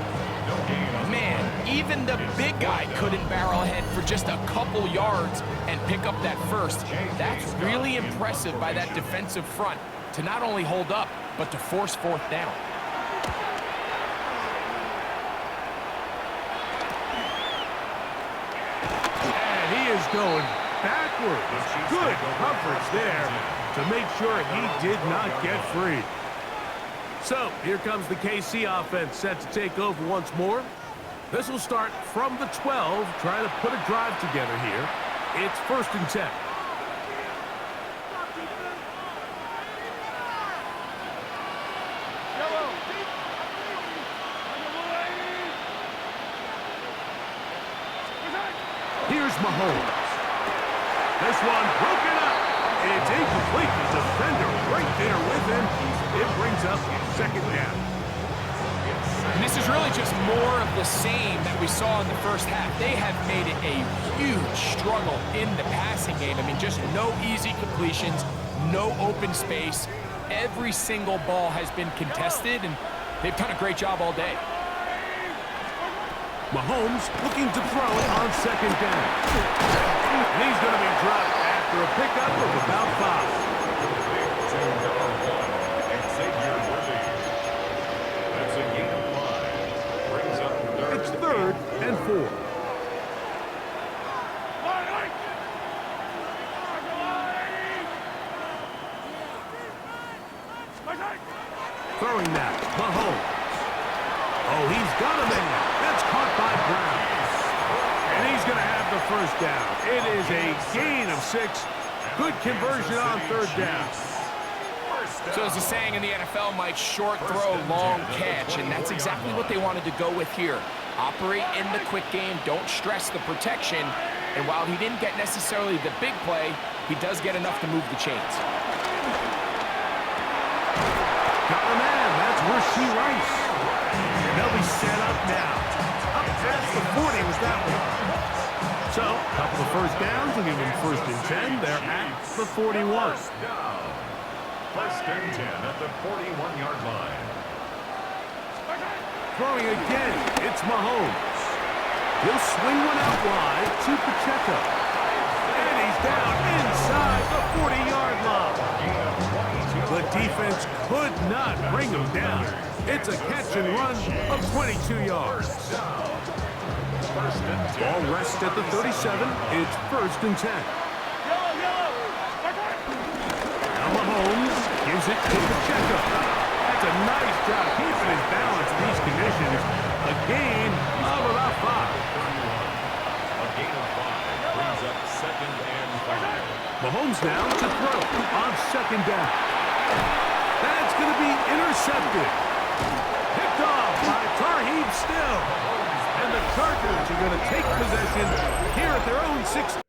Man, even the big guy couldn't barrel ahead for just a couple yards and pick up that first. That's really impressive by that defensive front to not only hold up, but to force 4th down. And he is going backwards. Good coverage there to make sure he did not get free. So here comes the KC offense set to take over once more. This will start from the 12, trying to put a drive together here. It's 1st and 10. Here's Mahomes. This one broken up. It's incomplete. The defender right there with him. It brings up 2nd down. And this is really just more of the same that we saw in the first half. They have made it a huge struggle in the passing game. I mean, just no easy completions, no open space. Every single ball has been contested, and they've done a great job all day. Mahomes looking to throw it on 2nd down. And he's going to be dropped after a pickup of about 5. It's 3rd and 4. Throwing that, Mahomes. Oh, he's got a man. That's caught by Brown. And he's going to have the first down. It is a gain of 6. Good conversion on third down. So as a saying in the NFL, Mike, short throw, long catch, and that's exactly what they wanted to go with here. Operate in the quick game, don't stress the protection, and while he didn't get necessarily the big play, he does get enough to move the chains. Got a man, that's Rasheed Rice. And they'll be set up now. Up past the 40 was that one. So, a couple of first downs will give them first and 10. They're at the 41. First and 10 at the 41-yard line. Throwing again, it's Mahomes. He'll swing one out wide to Pacheco. And he's down inside the 40-yard line. The defense could not bring him down. It's a catch and run of 22 yards. Ball rests at the 37. It's first and 10. Now Mahomes gives it to Pacheco. That's a nice job keeping his balance in these conditions. A gain of about 5. A gain of 5 brings up second and 5. Mahomes now to throw on second down. That's going to be intercepted. Picked off by Tarheeb Still. And the Chargers are going to take possession here at their own 6.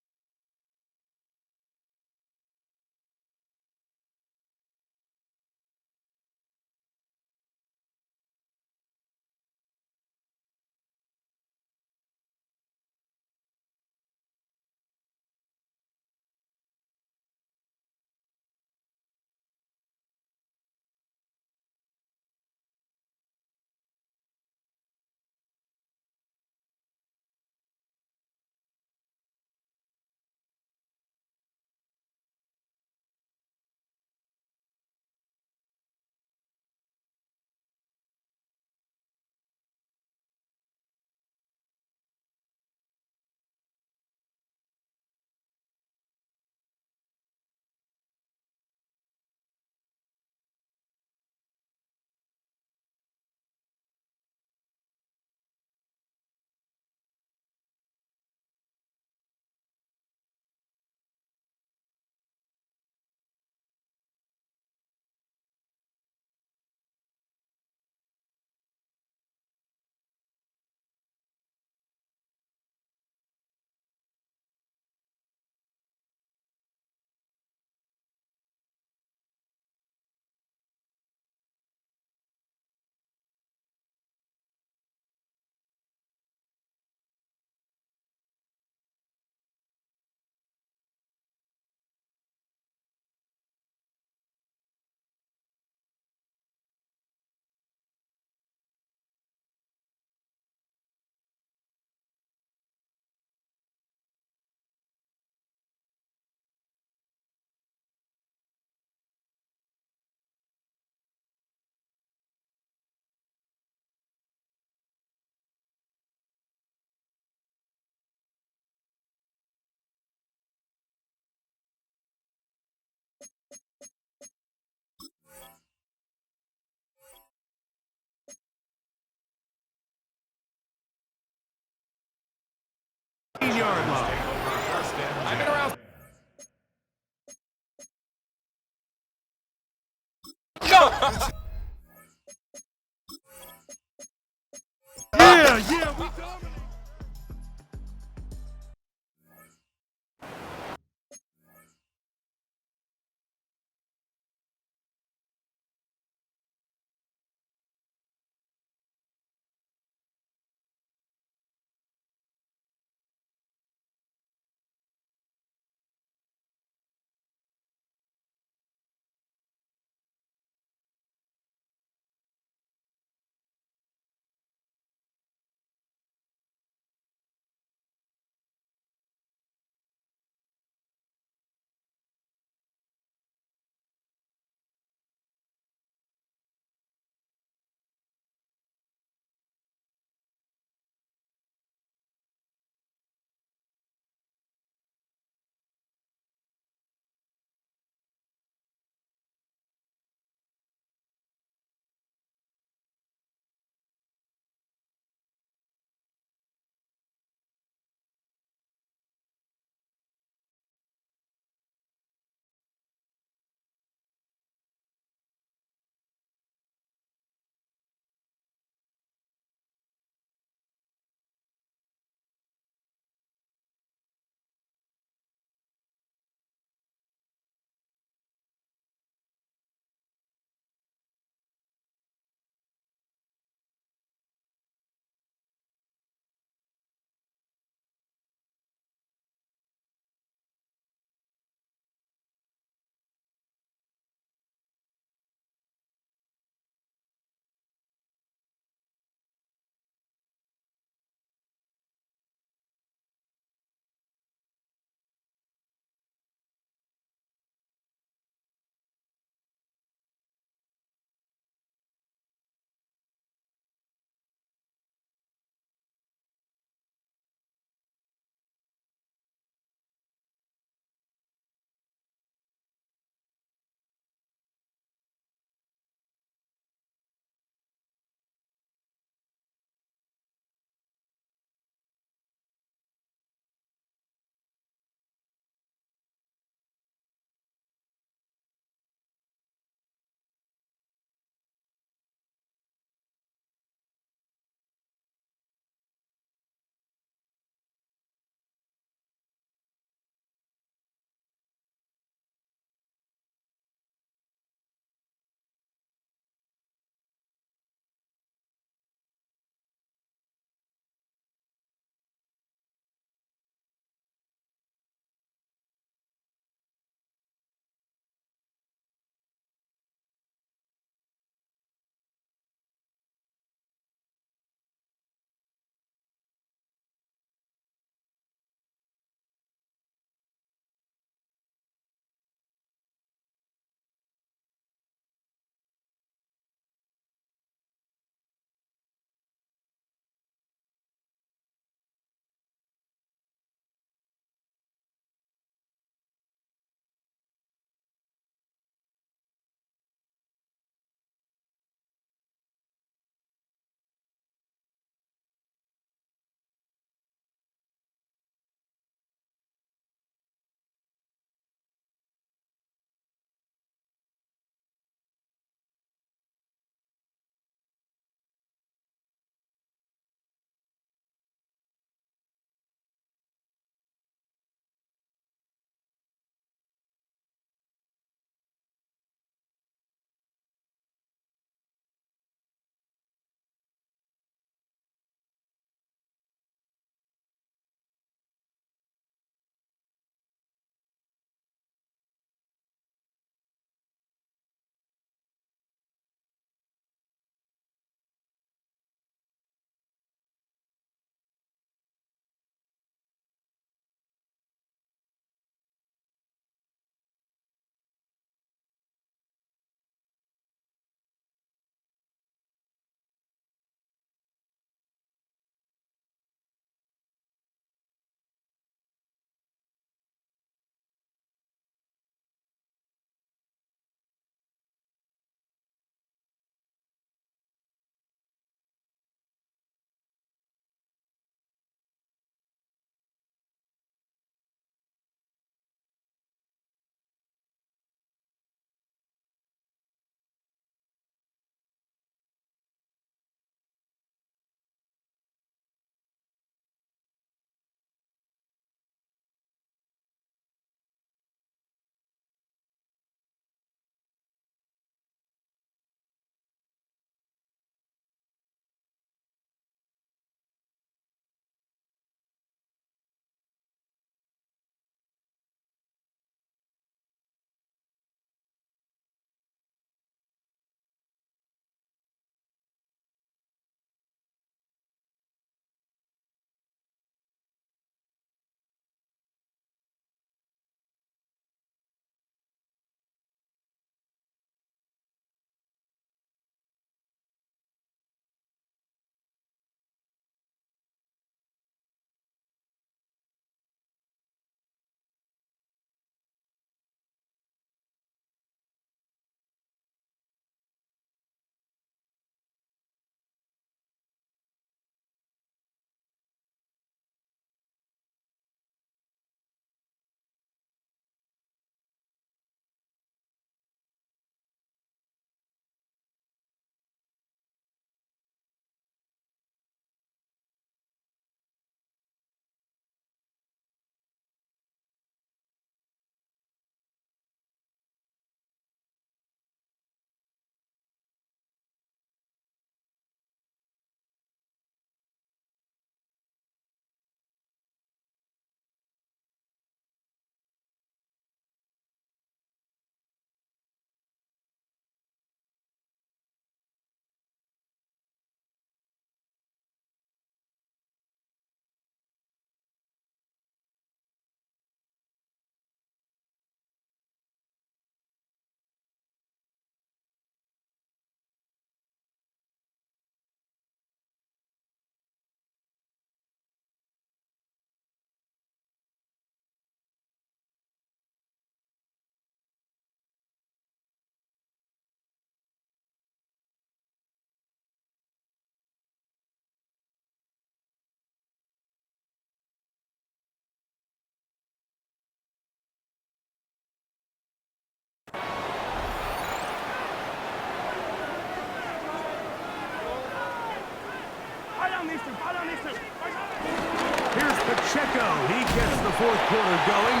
Pacheco, he gets the fourth quarter going.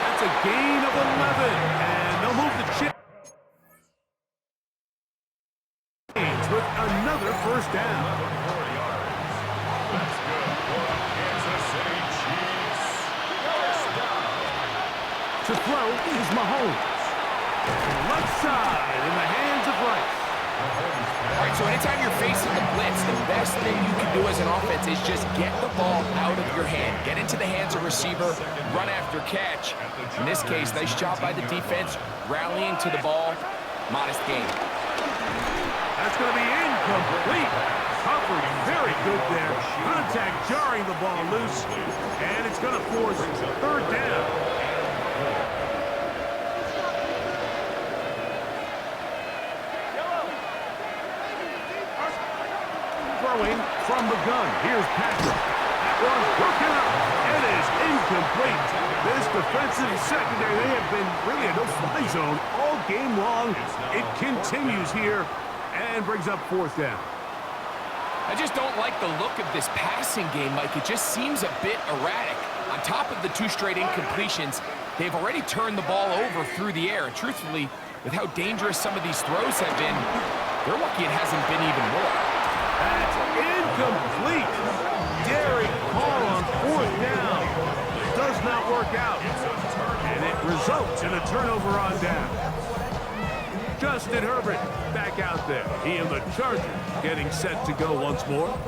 That's a gain of 11, and they'll move the chains with another first down. That's good for the Kansas City Chiefs. First down. To throw is Mahomes. Left side in the hands of Rice. All right, so anytime you're facing the blitz, the best thing you can do as an offense is just get the ball out of your hand. Get into the hands of receiver, run after catch. In this case, nice job by the defense, rallying to the ball. Modest gain. That's going to be incomplete. Coverage very good there. Contact jarring the ball loose. And it's going to force third down. Throwing from the gun. Here's Patrick. That one's broken up. It is incomplete. This defensive secondary, they have been really a no-fly zone all game long. It continues here and brings up fourth down. I just don't like the look of this passing game, Mike. It just seems a bit erratic. On top of the 2 straight incompletions, they've already turned the ball over through the air. And truthfully, with how dangerous some of these throws have been, they're lucky it hasn't been even more. That's incomplete. Derek Hall on fourth down. Does not work out. And it results in a turnover on down. Justin Herbert back out there. He and the Chargers getting set to go once more.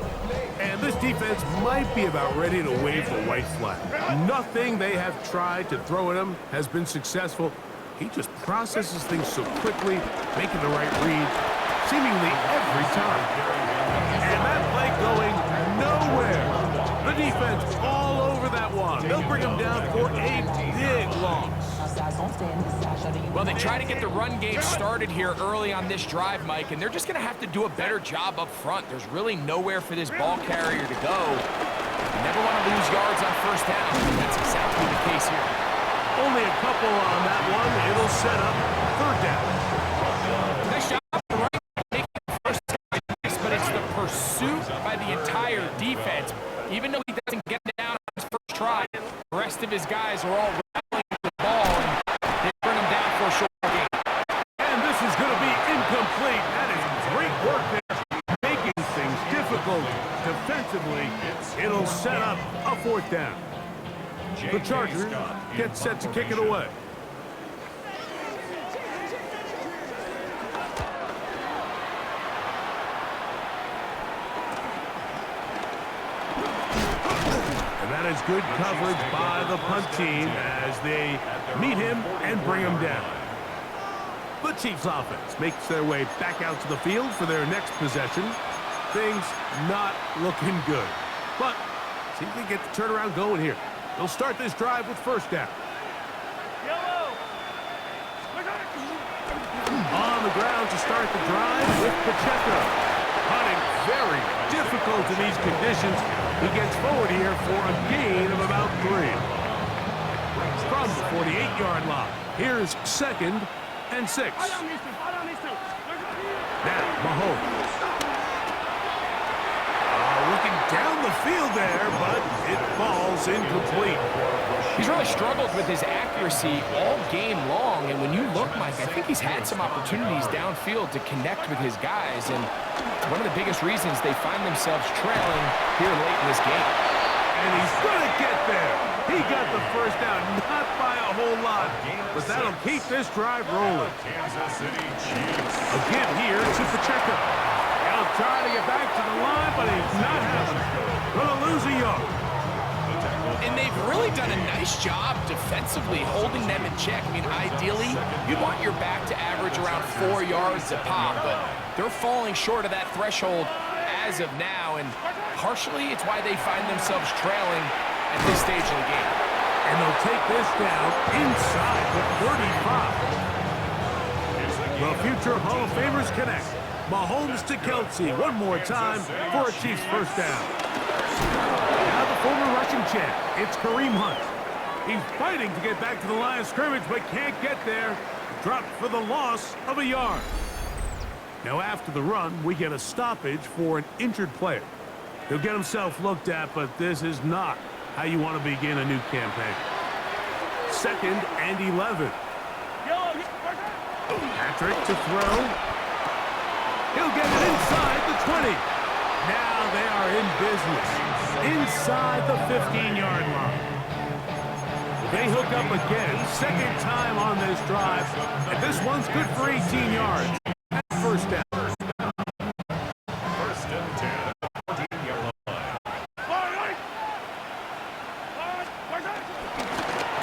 And this defense might be about ready to wave the white flag. Nothing they have tried to throw at him has been successful. He just processes things so quickly, making the right read, seemingly every time. And that play going nowhere. The defense all over that one. They'll bring him down for a big loss. Well, they try to get the run game started here early on this drive, Mike, and they're just going to have to do a better job up front. There's really nowhere for this ball carrier to go. You never want to lose yards on first down, and that's exactly the case here. Only a couple on that one. It'll set up third down. Nice job on the right, making the first down, but it's the pursuit by the entire defense. Even though he doesn't get down on his first try, the rest of his guys are all rallying the ball, and they bring him down for a short game. And this is going to be incomplete. That is great work there, making things difficult defensively. It'll set up a fourth down. The Chargers get set to kick it away. And that is good coverage by the punt team as they meet him and bring him down. The Chiefs offense makes their way back out to the field for their next possession. Things not looking good, but see if they get the turnaround going here. They'll start this drive with first down. On the ground to start the drive with Pacheco. Hunting very difficult in these conditions. He gets forward here for a gain of about 3. From the 48-yard line, here's 2nd and 6. Now, Mahomes. Looking down the field there, but it falls incomplete. He's really struggled with his accuracy all game long, and when you look, Mike, I think he's had some opportunities downfield to connect with his guys, and one of the biggest reasons they find themselves trailing here late in this game. And he's going to get there. He got the first down, not by a whole lot, but that'll keep this drive rolling. Kansas City Chiefs. Again here to Pacheco. He'll try to get back to the line, but he's not having it. Going to lose a yard. And they've really done a nice job defensively holding them in check. I mean, ideally, you'd want your back to average around 4 yards a pop, but they're falling short of that threshold as of now, and partially it's why they find themselves trailing at this stage of the game. And they'll take this down inside the 35. The future Hall of Famers connect. Mahomes to Kelsey one more time for a Chiefs first down. Now the former Russian champ, it's Kareem Hunt. He's fighting to get back to the line of scrimmage, but can't get there. Dropped for the loss of a yard. Now after the run, we get a stoppage for an injured player. He'll get himself looked at, but this is not how you want to begin a new campaign. 2nd and 11. Patrick to throw. He'll get it inside the 20. Now they are in business. Inside the 15-yard line. They hook up again. 2nd time on this drive. And this one's good for 18 yards. First down. First and 10. 14-yard line.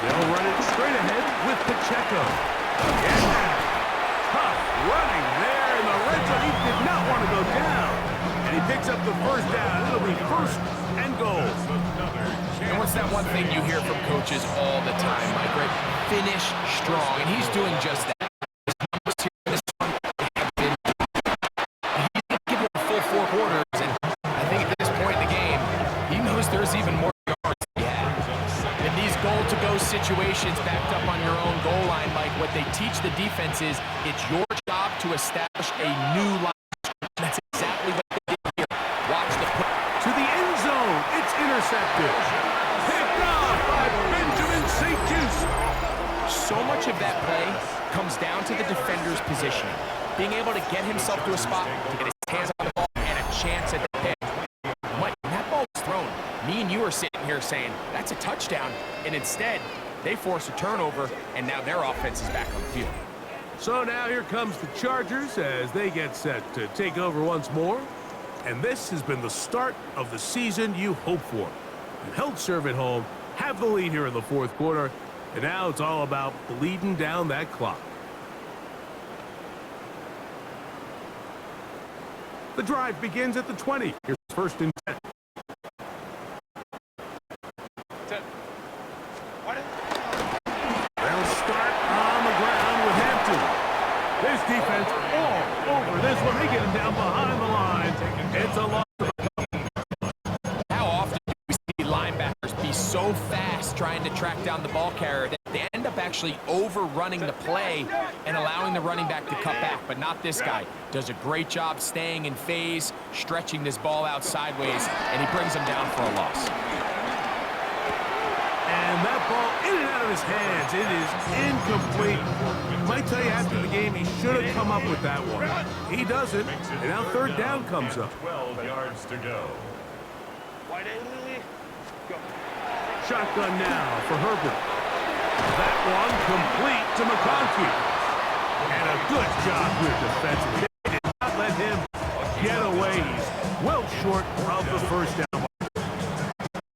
They'll run it straight ahead with Pacheco. Yeah. Tough running there in the red zone. He did not want to go down. And he picks up the first down. It'll be 1st and goal. And what's that one thing you hear from coaches all the time, Mike? Right? Finish strong, and he's doing just that. He's given him full 4 quarters, and I think at this point in the game, he knows there's even more yards to be had. In these goal-to-go situations backed up on your own goal line, Mike, what they teach the defense is it's your job to establish a new line. That's exactly what they did here. Watch the put To the end zone. It's intercepted. Picked off by Benjamin St. Just. So much of that play comes down to the defender's positioning. Being able to get himself to a spot, to get his hands on the ball, and a chance at the pick. Mike, when that ball was thrown, me and you are sitting here saying, that's a touchdown. And instead, they force a turnover, and now their offense is back on the field. So now here comes the Chargers as they get set to take over once more. And this has been the start of the season you hope for. You held serve at home, have the lead here in the 4th quarter, and now it's all about bleeding down that clock. The drive begins at the 20. Here's 1st and 10. They'll start on the ground with Hampton. This defense all over this one. They get him down behind the line. It's a loss. How often do we see linebackers be so fast trying to track down the ball carrier that they end up actually overrunning the play and allowing the running back to cut back? But not this guy. Does a great job staying in phase, stretching this ball out sideways, and he brings him down for a loss. And that ball in and out of his hands. It is incomplete. Might tell you after the game he should have come up with that one. He doesn't. And now 3rd down comes up. 12 yards to go. Shotgun now for Herbert. That one complete to McConkey. And a good job here defensively. They did not let him get away. He's well short of the 1st down.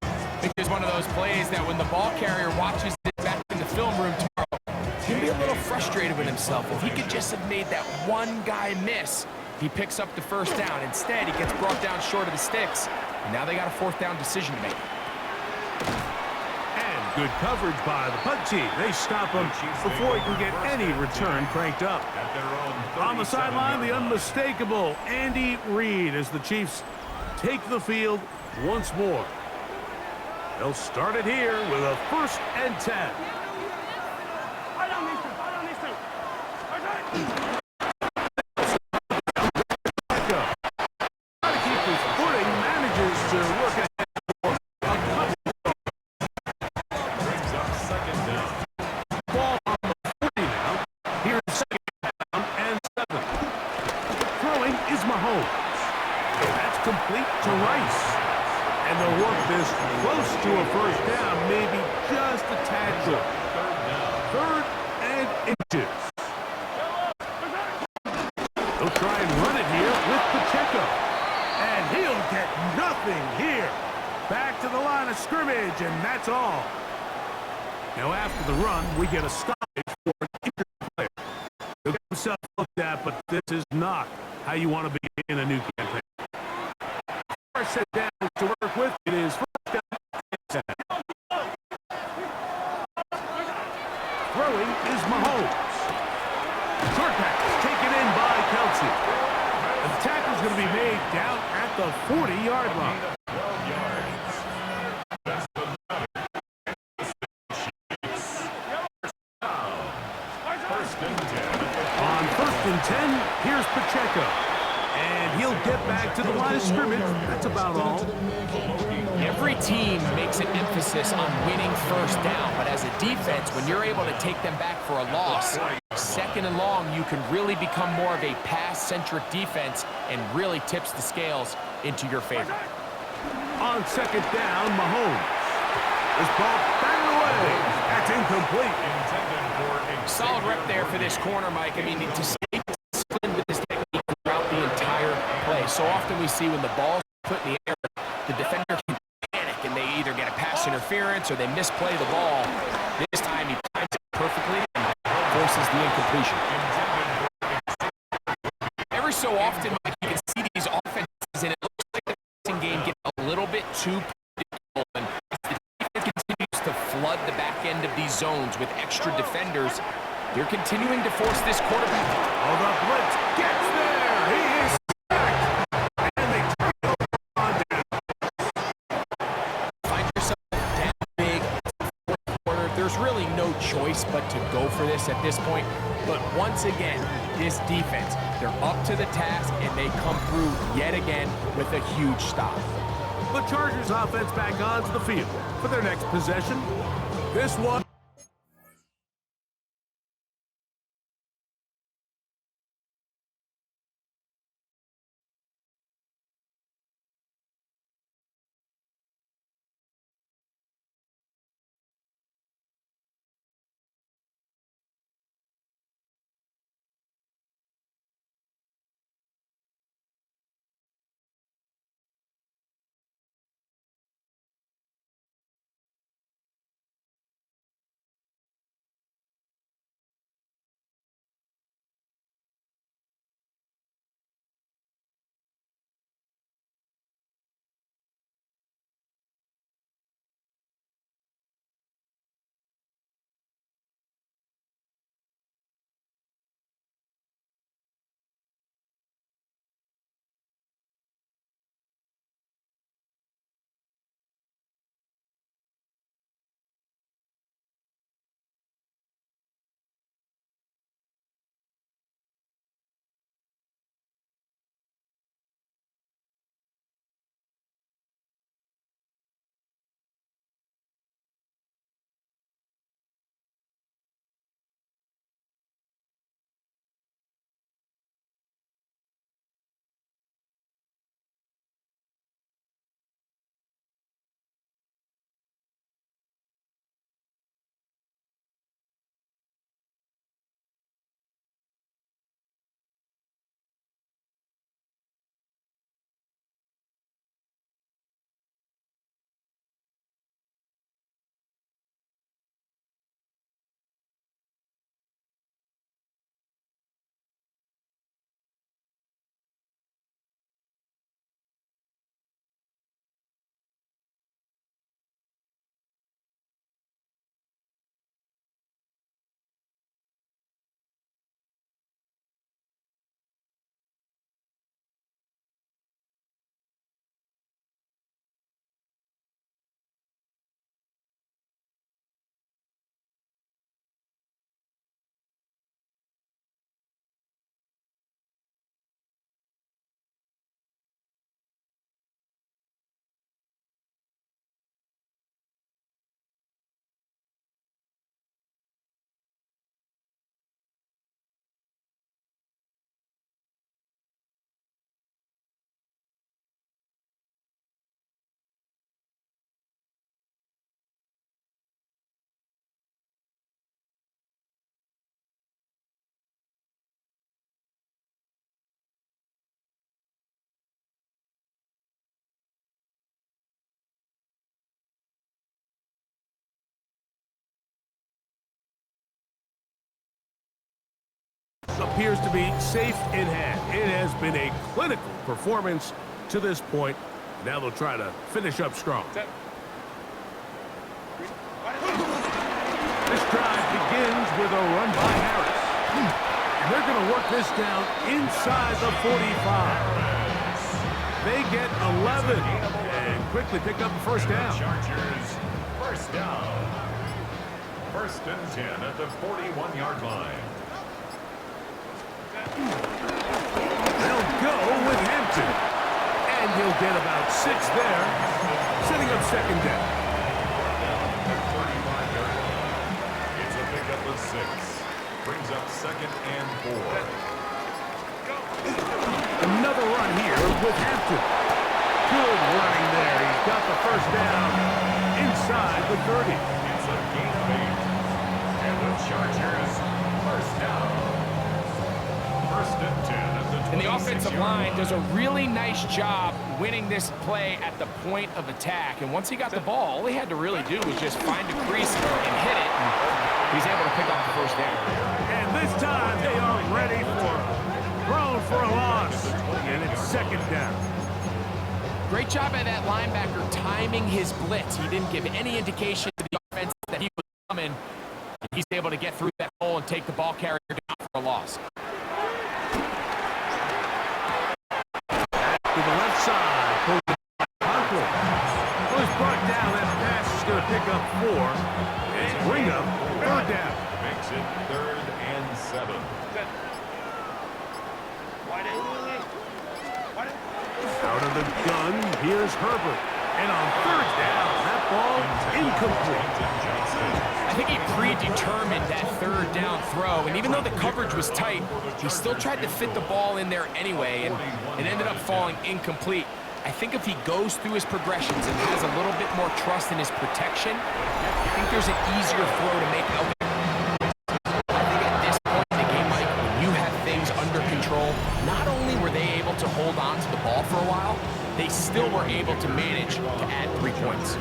I think there's one of those plays that when the ball carrier watches it back in the film room tomorrow, he'll be a little frustrated with himself. If he could just have made that one guy miss, he picks up the 1st down. Instead, he gets brought down short of the sticks, and now they got a 4th down decision to make. And good coverage by the punt team. They stop him before he can get any return cranked up. On the sideline, the unmistakable Andy Reid as the Chiefs take the field once more. They'll start it here with a 1st and 10. Try to keep his footing, manages to work ahead for a couple. Brings up 2nd down. Ball on the 40 now. Here's 2nd down and 7. Throwing is Mahomes. That's complete to Rice. And they'll work this close to a 1st down, maybe just a tad short. 3rd and inches. They'll try and run it here with Pacheco. And he'll get nothing here. Back to the line of scrimmage, and that's all. Now after the run, we get a stoppage for an injured player. He'll get himself looked at, but this is not how you want to begin a new campaign. Set down to work with. It is 1st down and 10. Throwing is Mahomes. Short pass taken in by Kelsey. And the tackle's going to be made down at the 40-yard line. 12 yards. On 1st and 10, here's Pacheco. And he'll get back to the line of scrimmage. That's about all. Every team makes an emphasis on winning first down, but as a defense, when you're able to take them back for a loss, second and long, you can really become more of a pass-centric defense and really tips the scales into your favor. On second down, Mahomes. This ball batted away. That's incomplete. Solid rep there for this corner, Mike. I mean, to stay disciplined with this technique throughout the entire play. So often we see when the ball's put in the air, the defender can panic and they either get a pass interference or they misplay the ball. This time he times it perfectly and forces the incompletion. Every so often, Mike, you can see these offenses, and it looks like the passing game gets a little bit too predictable. And as the defense continues to flood the back end of these zones with extra defenders, they're continuing to force this quarterback. Oh, the blitz gets there. He is sacked. And they turn it over on down. Find yourself down big, fourth quarter. There's really no choice but to go for this at this point. But once again, this defense, they're up to the task, and they come through yet again with a huge stop. The Chargers offense back onto the field for their next possession. This one. Appears to be safe in hand. It has been a clinical performance to this point. Now they'll try to finish up strong. This drive begins with a run by Harris. And they're going to work this down inside the 45. They get 11 and quickly pick up a first down. Chargers, first down. First and 10 at the 41-yard line. They'll go with Anderson. And he'll get about 6 there, setting up second down. It's a pickup of 6. Brings up 2nd and 4. Another run here with Hampton. Good running there. He's got the first down inside the 30. It's a gain of 8. And the Chargers first down. 1st and 10 at the 26-yard line. And the offensive line does a really nice job winning this play at the point of attack. And once he got the ball, all he had to really do was just find a crease and hit it. And he's able to pick up the first down. And this time they are ready for thrown for a loss. And it's second down. Great job by that linebacker timing his blitz. He didn't give any indication to the offense that he was coming. And he's able to get through that hole and take the ball carrier down for a loss. To the left side. Huntley. Well, he's brought down. That pass is going to pick up 4. And bring up 3rd down. Makes it 3rd and 7. Out of the gun, here's Herbert. And on 3rd down, that ball incomplete. I think he predetermined that 3rd down throw, and even though the coverage was tight, he still tried to fit the ball in there anyway, and it ended up falling incomplete. I think if he goes through his progressions and has a little bit more trust in his protection, I think there's an easier throw to make out. I think at this point in the game, Mike, when you have things under control, not only were they able to hold on to the ball for a while, they still were able to manage to add 3 points.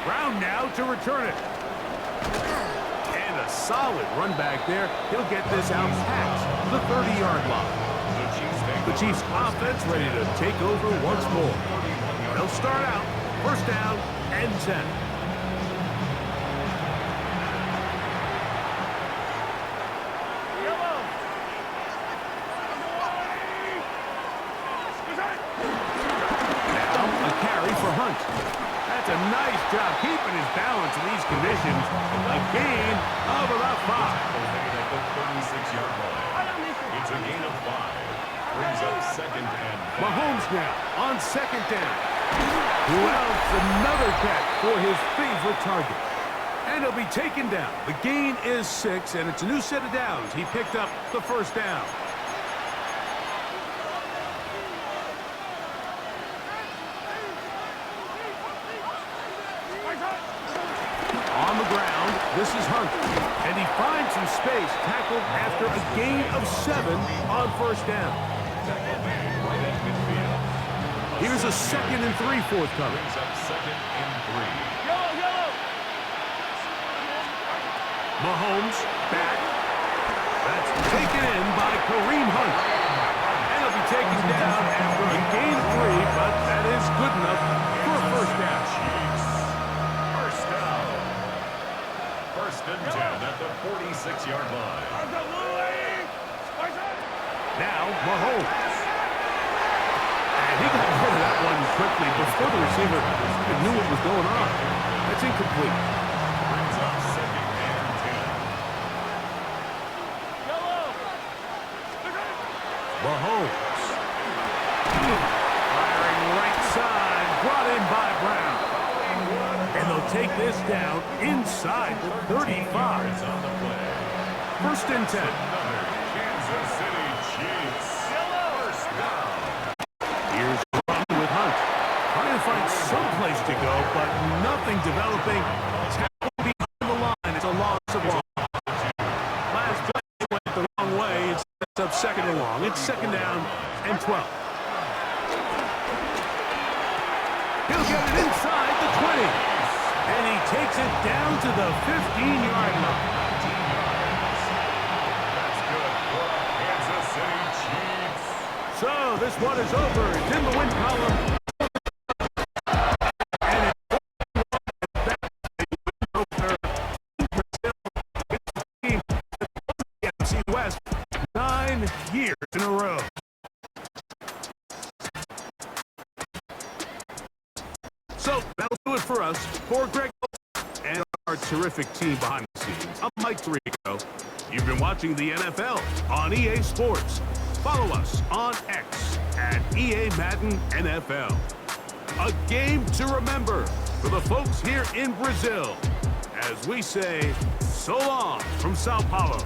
Brown now to return it. And a solid run back there. He'll get this out past the 30-yard line. The Chiefs offense ready to take over once more. They'll start out 1st down and 10. Now a carry for Hunt. That's a nice job keeping his balance in these conditions. A gain of about 5. At the 36-yard line. It's a gain of 5. Brings up 2nd and 5. Mahomes now on 2nd down. Well, it's another catch for his favorite target. And he'll be taken down. The gain is 6, and it's a new set of downs. He picked up the 1st down. On the ground, this is Hunt. And he finds some space, tackled after a gain of 7 on 1st down. Here's a 2nd and 3 forthcoming. Brings up 2nd and 3. Mahomes back. That's taken in by Kareem Hunt. And he'll be taken down after a gain of 3, but that is good enough for a 1st down. First down. 1st and 10 at the 46-yard line. Now Mahomes. And he got rid of that one quickly before the receiver knew what was going on. That's incomplete. Brings up 2nd and 10. Mahomes. Firing right side, brought in by Brown. And they'll take this down inside the 35. It's on the play. 1st and 10. Another Kansas City Chiefs. First down. Here's Run with Hunt. Trying to find some place to go, but nothing developing. Tackle behind the line. It's a loss of ball. Last play went the wrong way. It sets up 2nd and long. It's 2nd down and 12. He'll get it inside the 20. And he takes it down to the 15-yard line. That's good for Kansas City Chiefs. So this one is over. It's in the win column. And it's NFC West 9 years in a row. So that'll do it for us. For Greg and our terrific team behind the scenes, I'm Mike Tirico. You've been watching the NFL on EA Sports. Follow us on X at EA Madden NFL. A game to remember for the folks here in Brazil. As we say, so long from Sao Paulo.